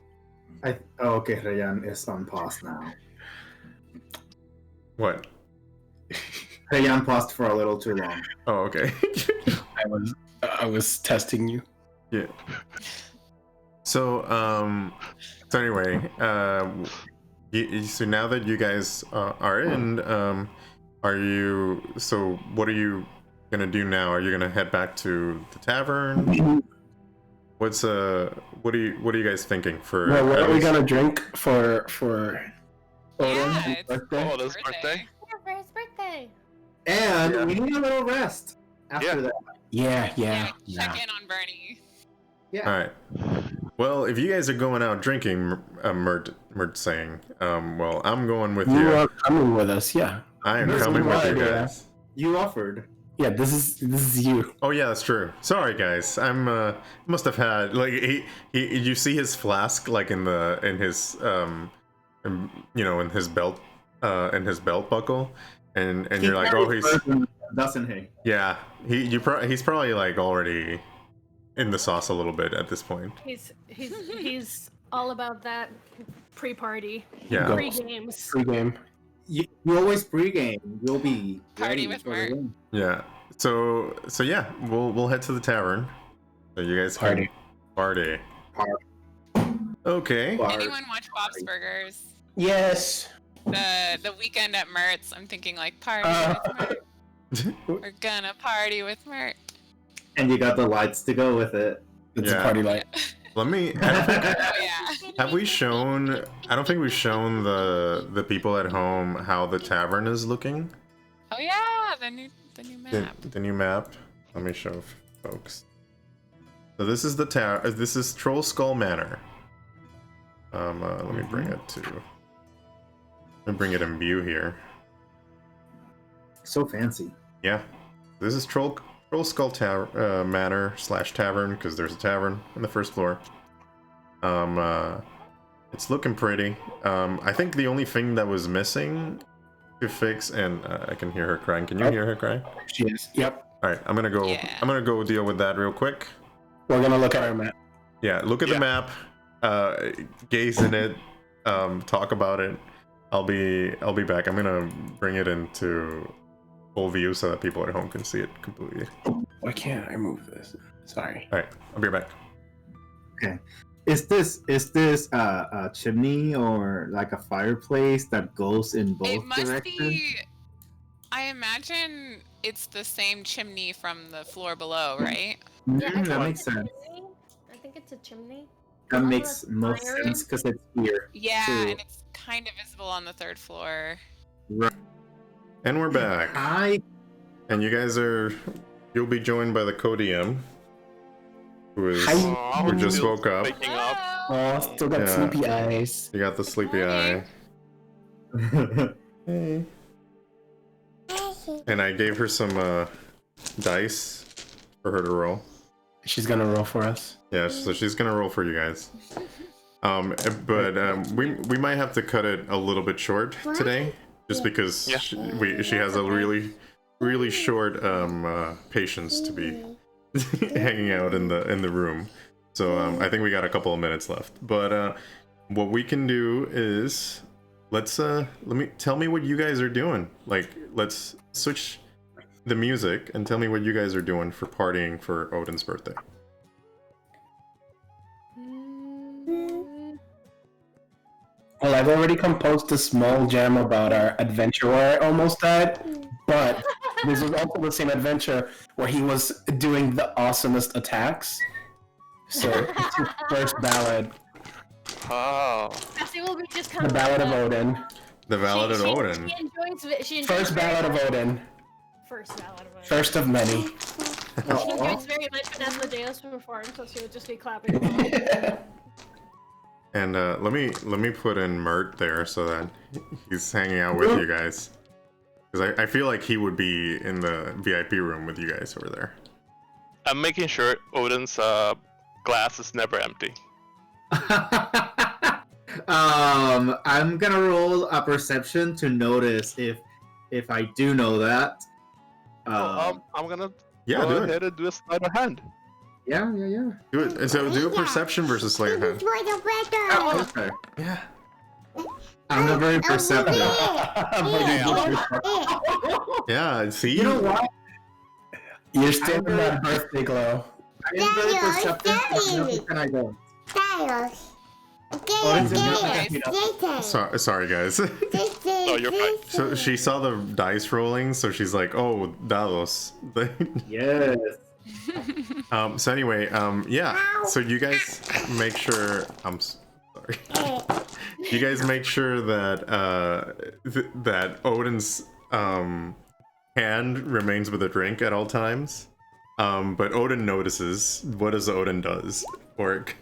Okay, Rayan is on pause now. What? Rayan paused for a little too long. Oh, okay. I was testing you. Yeah. So so anyway, so now that you guys are in, what are you gonna do now? Are you gonna head back to the tavern? What are you guys thinking for? Well, what are we gonna drink for Yeah, it's birthday? Oh, this birthday? Yeah, for his birthday. And we need a little rest after that. Yeah. Check in on Bernie. Yeah. All right. Well, if you guys are going out drinking, Mert saying, well, I'm going with You you. are coming with us, yeah. I am That's coming with right, you yeah. guys. You offered. Yeah, this is you. Oh yeah, that's true. Sorry guys, I'm must have had like he you see his flask like in his in his belt buckle, and you're like, oh, he's doesn't he? yeah, he's probably like already in the sauce a little bit at this point. He's all about that pre-party. Yeah. Pre-games. Pre-game. You always pregame. You'll be Party ready with for the Mert. game. Yeah. So yeah, we'll head to the tavern. So you guys can party. Okay. Anyone watch Bob's Burgers? Yes. The weekend at Mert's. I'm thinking like party with Mert. We're gonna party with Mert. And you got the lights to go with it. It's Yeah. a party light. Let me. Oh yeah. Have we shown? I don't think we've shown the people at home how the tavern is looking. Oh yeah, the new map. The new map. Let me show folks. So this is the This is Troll Skull Manor. Let me bring it to. Let me bring it in view here. So fancy. Yeah, this is Troll Skull Manor / tavern because there's a tavern on the first floor. It's looking pretty. I think the only thing that was missing to fix, and I can hear her crying. Can you hear her crying? She is. Yep. All right, I'm gonna go. Yeah. I'm gonna go deal with that real quick. We're gonna look at our map. Yeah, look at the map. Gaze in it. Talk about it. I'll be back. I'm gonna bring it into full view so that people at home can see it completely. Why can't I move this? Sorry. All right, I'll be back. Okay. Is this a chimney or like a fireplace that goes in both It must directions? be. I imagine it's the same chimney from the floor below, right? Yeah, I That think makes it's a sense. chimney. I think it's a chimney. That Also, makes it's most iron. sense because it's here. Yeah, too. and it's kind of visible on the third floor. And we're back. And you guys you'll be joined by the co-DM, who just woke up. Waking up. Oh, still got Yeah. sleepy eyes. You got the sleepy eye. Hey. And I gave her some dice for her to roll. She's gonna roll for us. Yeah, so she's gonna roll for you guys. But we might have to cut it a little bit short today, just because Yeah. she has a really short patience to be hanging out in the room. So I think we got a couple of minutes left. But what we can do is tell me what you guys are doing. Like, let's switch the music and tell me what you guys are doing for partying for Odin's birthday. Well, I've already composed a small jam about our adventure where I almost died, but this was also the same adventure where he was doing the awesomest attacks. So it's his first ballad, Oh. Cassie will be just the coming. Ballad of Odin. The Ballad of Odin. She enjoys First Ballad of Odin. First Ballad of Odin. First of many. She enjoys very much when Asmodeus performs, so she would just be clapping. And let me put in Mert there so that he's hanging out with you guys, because I feel like he would be in the VIP room with you guys over there. I'm making sure Odin's glass is never empty. I'm gonna roll a perception to notice if I do know that. I'm gonna Yeah, go do it. ahead and do a sleight of hand. Yeah. Do it. And so do a perception versus sleight of hand. Oh, okay. Yeah. I'm not very perceptive. Yeah. See. You know what? You're still in that birthday glow. I am very perceptive, but nothing can I don't. Sorry, guys. No, you're fine. So she saw the dice rolling, so she's like, "Oh, dados." Yes. So anyway, yeah. So you guys make sure. I'm sorry. You guys make sure that that Odin's hand remains with a drink at all times. But Odin notices. What does Odin does? Orc.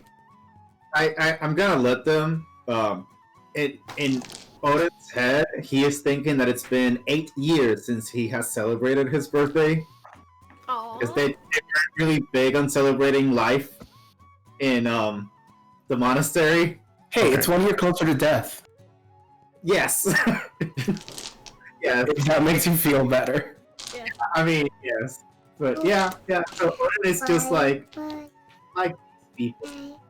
I'm gonna let them in Odin's head, he is thinking that it's been 8 years since he has celebrated his birthday. Because they're really big on celebrating life in the monastery. Hey, it's 1 year closer to death. Yes. Yes. If that makes you feel better. Yeah. I mean, yes. But yeah. So Odin is just like people.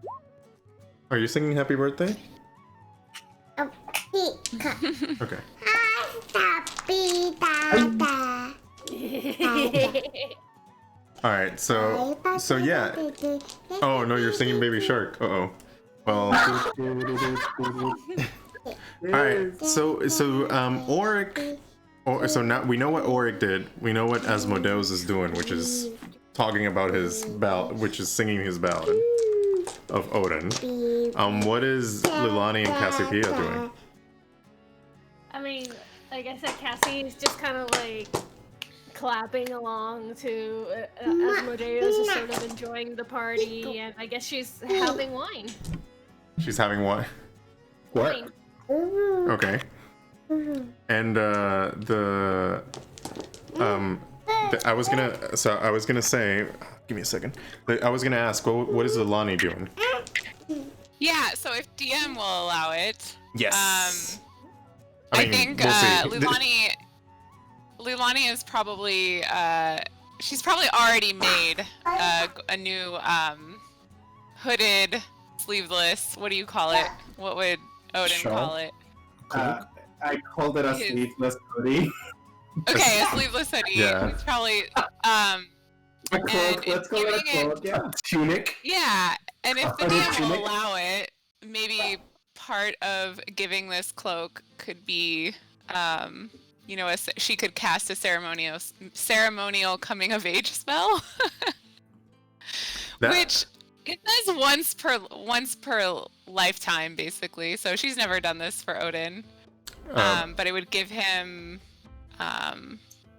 Are you singing happy birthday? Okay. All right. So yeah. Oh no, you're singing Baby Shark. Uh-oh. Well. All right. So Auric. So now we know what Auric did. We know what Asmodeus is doing, which is talking about his ballad, which is singing his ballad of Odin. What is Lilani and Cassiopeia doing? I mean, like I said, Cassie is just kind of like clapping along to Asmodeus, is sort of enjoying the party, and I guess she's having wine. She's having what? Wine. Okay. And I was gonna say, give me a second. I was gonna ask, what is Lilani doing? Yeah, so if DM will allow it. Yes. I think we'll see. Lilani is probably she's probably already made a new hooded, sleeveless. What do you call it? What would Odin call it? I called it a sleeveless hoodie. Okay, a sleeveless hoodie. Yeah. It's probably a cloak. Let's call it a cloak. Yeah. Tunic. Yeah, and if the DM will allow it, maybe part of giving this cloak could be, she could cast a ceremonial coming of age spell, which it does once per lifetime, basically. So she's never done this for Odin, but it would give him.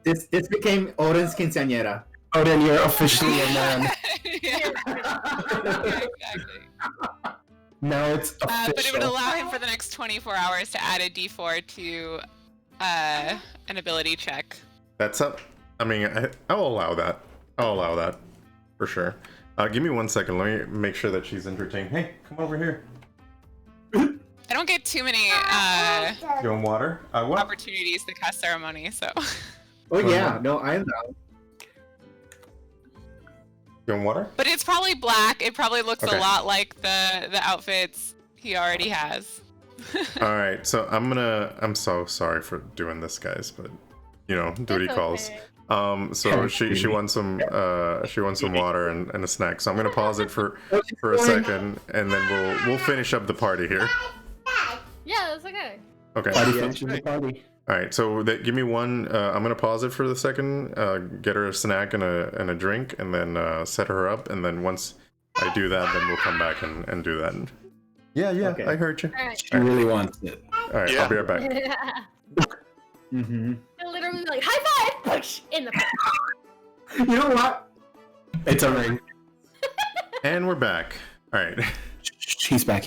This became Odin's quinceañera. Odin, you're officially a man. Yeah, exactly. Now it's official. But it would allow him for the next 24 hours to add a d4 to an ability check. That's up. I mean, I'll allow that. I'll allow that for sure. Give me 1 second. Let me make sure that she's entertained. Hey, come over here. I don't get too many You want water? What? opportunities to cast ceremony, so. Oh yeah, no, I know. You want water? But it's probably black. It probably looks Okay. a lot like the outfits he already has. All right. So I'm so sorry for doing this, guys, but duty It's calls. okay. So she wants some water and a snack. So I'm gonna pause it for a second, and then we'll finish up the party here. Yeah, that's okay. Okay. Party finishes the party. All right. So give me one. I'm gonna pause it for the second. Get her a snack and a drink, and then set her up. And then once I do that, then we'll come back and do that. Yeah. Okay. I heard you. All right. She really wants it. All right. Yeah. I'll be right back. Mm-hmm. They'll literally be like, high five! Push! In the face. You know what? It's a ring. And we're back. All right. He's back.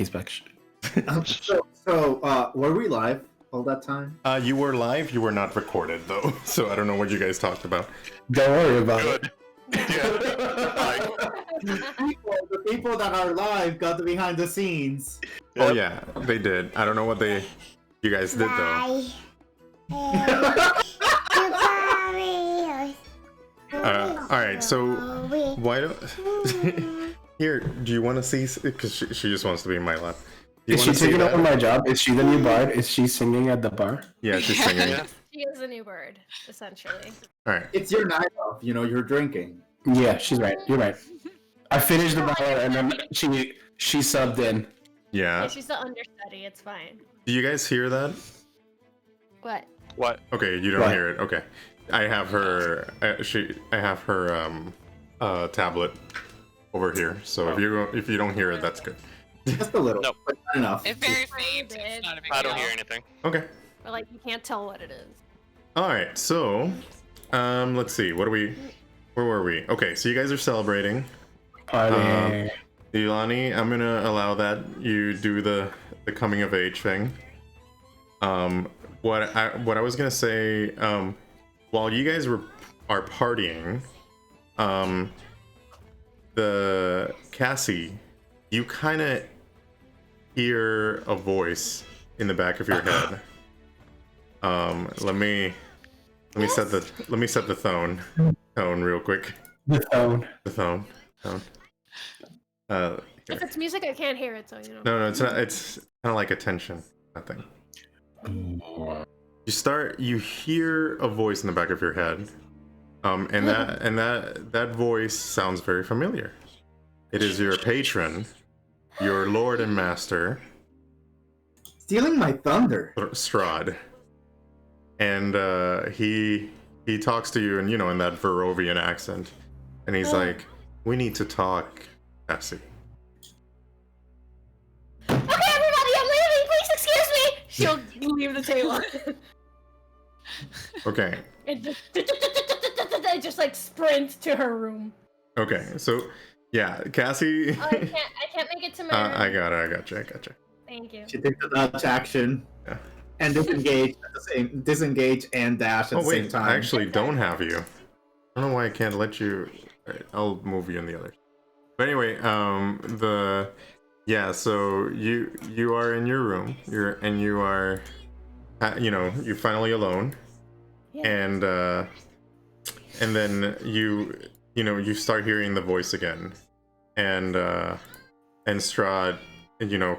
So, were we live all that time? You were live. You were not recorded though, so I don't know what you guys talked about. Don't worry about it. Good. Yeah. The people that are live got the behind the scenes. Oh yeah, they did. I don't know what you guys did though. All right. So why don't here? Do you want to see? Because she just wants to be in my lap. Is she taking over my job? Is she the new bard? Is she singing at the bar? Yeah, she's singing. Yeah. She is a new bird, essentially. All right. It's your night off. You're drinking. Yeah, she's right. You're right. I finished the ballad and then she subbed in. Yeah, Yeah. she's the understudy, it's fine. Do you guys hear that? What? What? Okay, you don't What? hear it. Okay. I have her. I have her tablet over here. So if you don't hear it, that's good. Just a little. Nope. But not enough. It's very faint. It's not a big I don't deal. hear anything. Okay. But like, you can't tell what it is. All right. So, let's see. Where were we? Okay. So you guys are celebrating. Party. Ilani, I'm gonna allow that you do the coming of age thing. What I was gonna say, while you guys are partying, the Cassie, you kind of hear a voice in the back of your head. Let me set the tone real quick. The phone. If it's music, I can't hear it, so you know. No, it's not. It's kind of like a tension, I think. You hear a voice in the back of your head, and that voice sounds very familiar. It is your patron, your lord and master, Stealing my thunder. Strahd, and he talks to you, and in that Varovian accent, and he's like, "We need to talk, Cassie." Okay, everybody, I'm leaving. Please excuse me. She'll leave the table. Okay. And just like sprint to her room. Okay, so yeah, Cassie. Oh, I can't make it to my room. I got you. Thank you. She takes the dodge action. Yeah. And disengage and dash at the same time. I actually don't have you. I don't know why I can't let you. Alright, I'll move you in the other. But anyway, so you are in your room. You're finally alone. Yeah. And then you start hearing the voice again. And Strahd,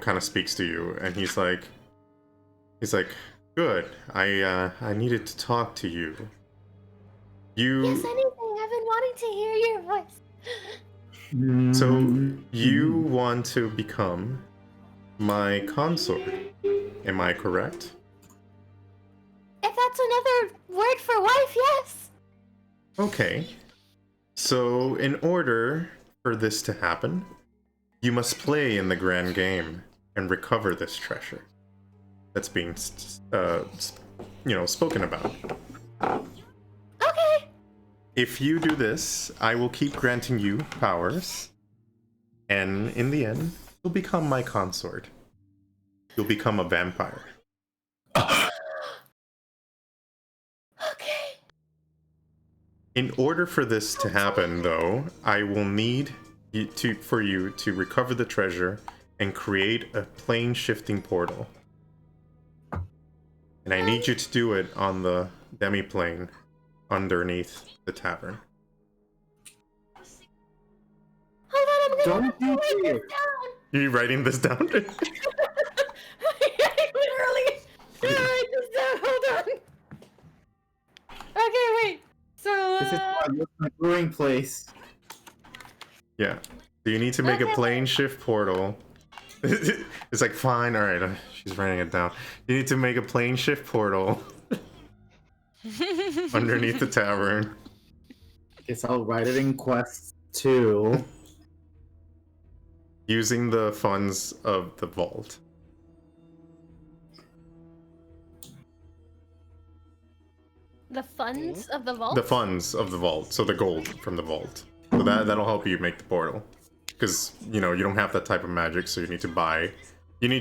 kind of speaks to you, and he's like, "Good. I needed to talk to you. Yes, anything. I've been wanting to hear your voice. So you want to become my consort? Am I correct?" If that's another word for wife, yes. Okay. So in order for this to happen, you must play in the grand game and recover this treasure that's being spoken about. Okay. If you do this, I will keep granting you powers, and in the end, you'll become my consort. You'll become a vampire. Okay. In order for this to happen, though, I will need for you to recover the treasure and create a plane shifting portal. And I need you to do it on the demi-plane underneath the tavern. Hold on, I'm gonna Don't do write it. this down. Are you writing this down? Literally. I'm gonna write this down. Hold on. Okay, wait. So, This is my brewing place. Yeah. So you need to make a plane shift portal. It's like, fine, alright, she's writing it down. You need to make a plane shift portal underneath the tavern. Guess I'll write it in Quest 2. Using the funds of the vault. the funds of the vault? The funds of the vault, so the gold from the vault. So that'll help you make the portal. Because, you don't have that type of magic, so you need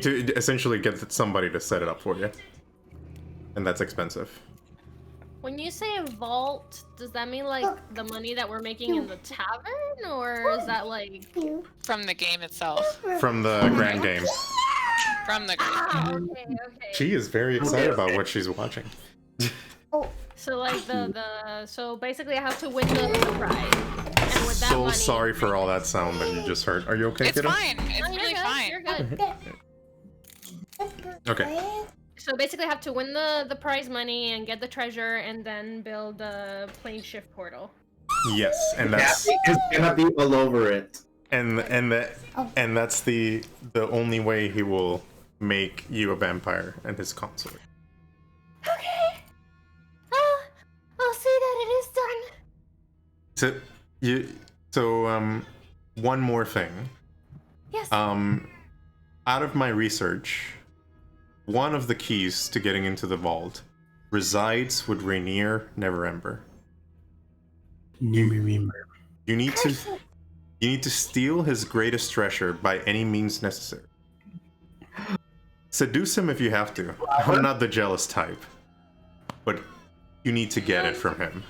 to essentially get somebody to set it up for you. And that's expensive. When you say vault, does that mean like the money that we're making in the tavern, or is that like From the game itself. From the grand game. From the game. okay. She is very excited about what she's watching. So like so basically I have to win the prize. And with that So money, sorry for all that sound that you just heard. Are you okay, It's kiddo? fine. It's No, you're really good, fine. You're good. Okay. So basically I have to win the prize money and get the treasure and then build a plane shift portal. Yes, and that's Cassie is gonna be all over it. and that's the only way he will make you a vampire and his consort. Okay. I'll see that it is done. One more thing. Yes. Out of my research, one of the keys to getting into the vault resides with Rainier Neverember. You need to steal his greatest treasure by any means necessary. Seduce him if you have to. I'm not the jealous type, but you need to get it from him.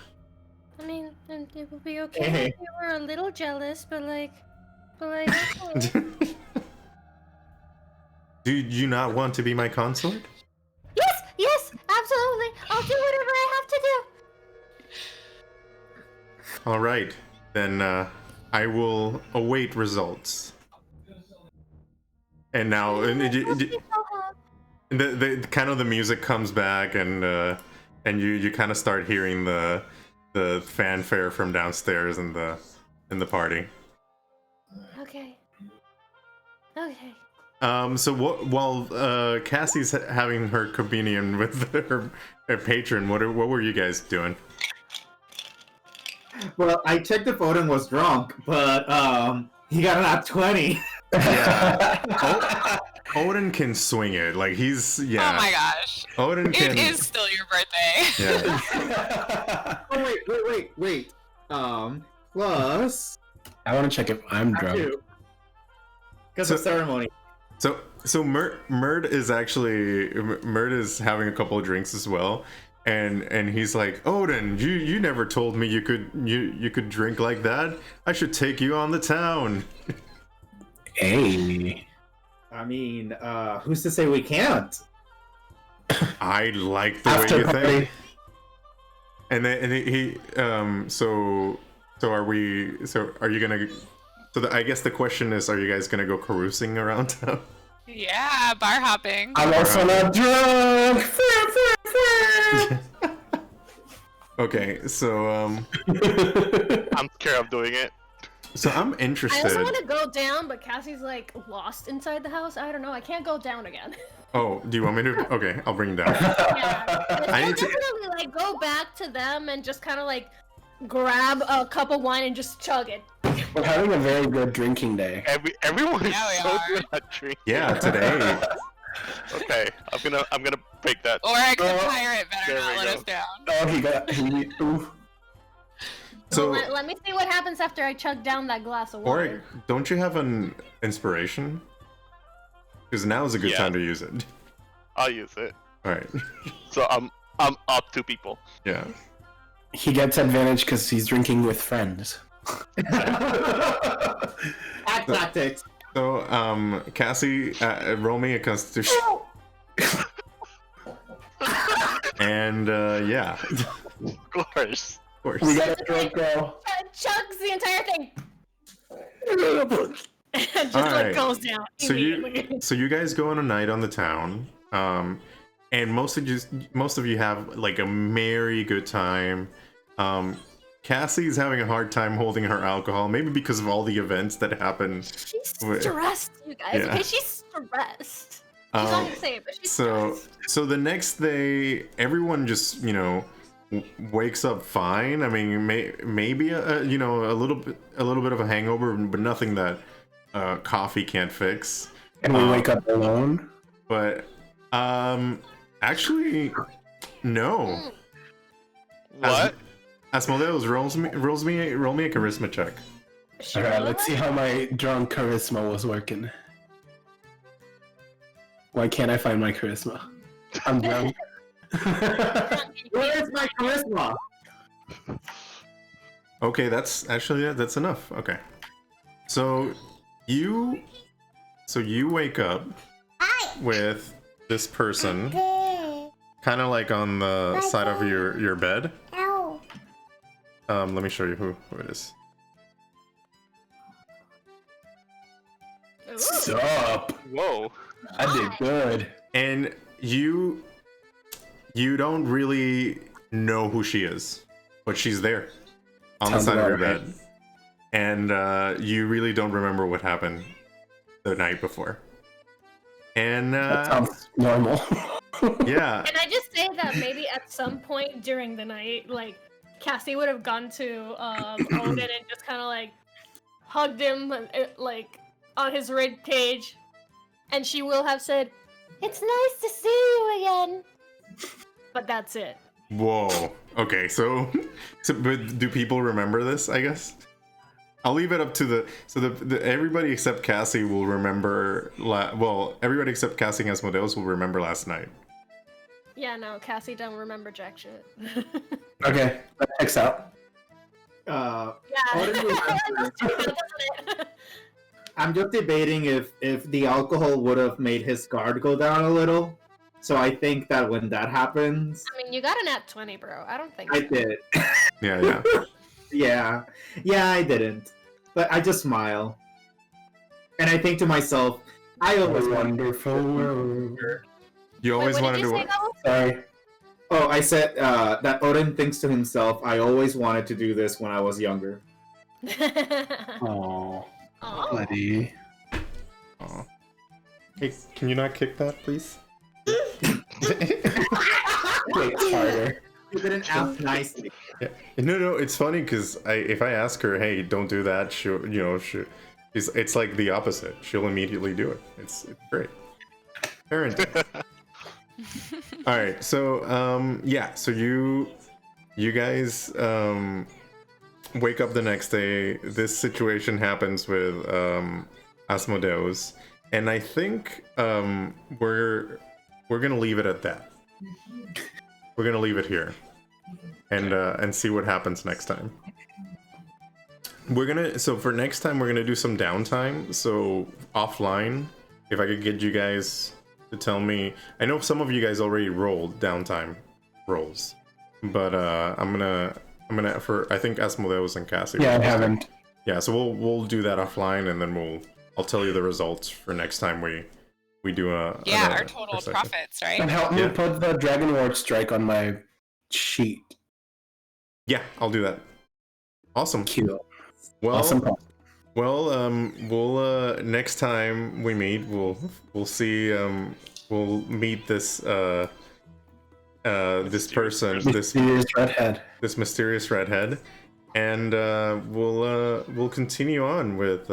I mean, it would be okay if you were a little jealous, but like, okay. Do you not want to be my consort? Yes, absolutely. I'll do whatever I have to do. All right, then I will await results. And now, the kind of the music comes back, and you kind of start hearing the fanfare from downstairs in the party. Okay. So while Cassie's having her communion with her patron, what were you guys doing? Well, I checked if Odin was drunk, but he got an at 20. Yeah. Odin can swing it. Like he's Oh my gosh. Odin can. It is still your birthday. Yeah. Oh wait. Plus I want to check if I'm drunk. Because of ceremony. So Murd is having a couple of drinks as well, and he's like, Odin, you never told me you could drink like that. I should take you on the town. Hey. I mean, who's to say we can't? I like the After way you party. think. And then he so are you gonna? I guess the question is, are you guys gonna go carousing around town? Yeah, bar hopping. I'm also not drunk. Okay, so I'm scared of doing it. so I'm I interested. also want to go down, but Cassie's like lost inside the house. I don't know. I can't go down again. Oh, do you want me to? Okay, I'll bring him down. Yeah. I I'll need to- definitely like go back to them and just kind of like grab a cup of wine and just chug it. We're having a very good drinking day. Everyone is Yeah, we so are. good at drinking. Yeah, today. Okay, I'm gonna break that. Or I could Oh, pirate better there not we let go. us down. Oh, ooh. So, Well, let me see what happens after I chug down that glass of or water. don't you have an inspiration? Because now is a good Yeah. time to use it. I'll use it. All right. So I'm up 2 people. Yeah. He gets advantage because he's drinking with friends. Act tactics. So, Cassie, roll me a Constitution. And yeah, Of course. of course. We got a drunk girl. Chugs the entire thing. Just All like right. goes down So immediately. so you guys go on a night on the town, and most of you have like a merry good time. Cassie's having a hard time holding her alcohol, maybe because of all the events that happen. She's Wait. stressed, you guys. Yeah. Okay, she's stressed. She's not gonna say it, but she's stressed. So the next day, everyone just wakes up fine. I mean, maybe a little bit of a hangover, but nothing that coffee can't fix. And we wake up alone. But actually, no. What? Asmodeus roll me a charisma check. Alright, let's see how my drunk charisma was working. Why can't I find my charisma? I'm drunk. Where is my charisma? Okay, that's enough. Okay, so you wake up with this person, kind of like on the side of your bed. Let me show you who it is. Ooh. Sup? Whoa. I did good. And you don't really know who she is, but she's there on the Sounds side of your about right. bed, and you really don't remember what happened the night before. And That sounds normal. yeah, Can I just say that maybe at some point during the night, like Cassie would have gone to Odin and just kind of like hugged him, like on his rib cage, and she will have said, "It's nice to see you again." But that's it. whoa. Okay, so but do people remember this? I guess. I'll leave it up to the everybody except Cassie will remember. Well, everybody except Cassie and Asmodeus will remember last night. Yeah, no, Cassie don't remember jack shit. Okay, that checks out. Yeah. I'm just debating if the alcohol would have made his guard go down a little. So I think that when that happens, I mean, you got an at 20, bro. I don't think I so. did. Yeah. Yeah, I didn't. But I just smile. And I think to myself, I always Wonderful world. You always Wait, what wanted did to. you say, Gabo? Sorry. Oh, I said that Odin thinks to himself, I always wanted to do this when I was younger. Oh, Aw. buddy. Aw. Hey, can you not kick that, please? It's harder. You didn't ask nicely. Yeah. No, it's funny because if I ask her, hey, don't do that, it's like the opposite. She'll immediately do it. It's great. Parenting. All right, so yeah, so you guys wake up the next day. This situation happens with Asmodeus, and I think we're gonna leave it at that. We're gonna leave it here, and see what happens next time. So for next time we're gonna do some downtime. So offline, if I could get you guys to tell me. I know some of you guys already rolled downtime rolls, but I'm gonna I think Asmodeus and Cassie. Yeah, I haven't. Yeah, so we'll do that offline, and then I'll tell you the results for next time we do a our total profits, right? And help me put the Dragon Ward strike on my sheet. Yeah, I'll do that. Awesome. Cute. Well, Awesome. Well, we'll next time we meet, we'll see. We'll meet this this person, Mysterious redhead. this mysterious redhead, and we'll continue on with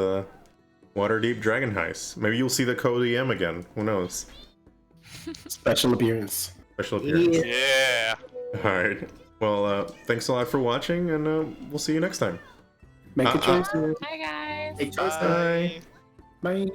Waterdeep Dragon Heist. Maybe you'll see the co-DM again. Who knows? Special appearance. Special appearance. Yeah. All right. Well, thanks a lot for watching, and we'll see you next time. Make a choice. Hi guys. Hey, Justin. Bye. Bye.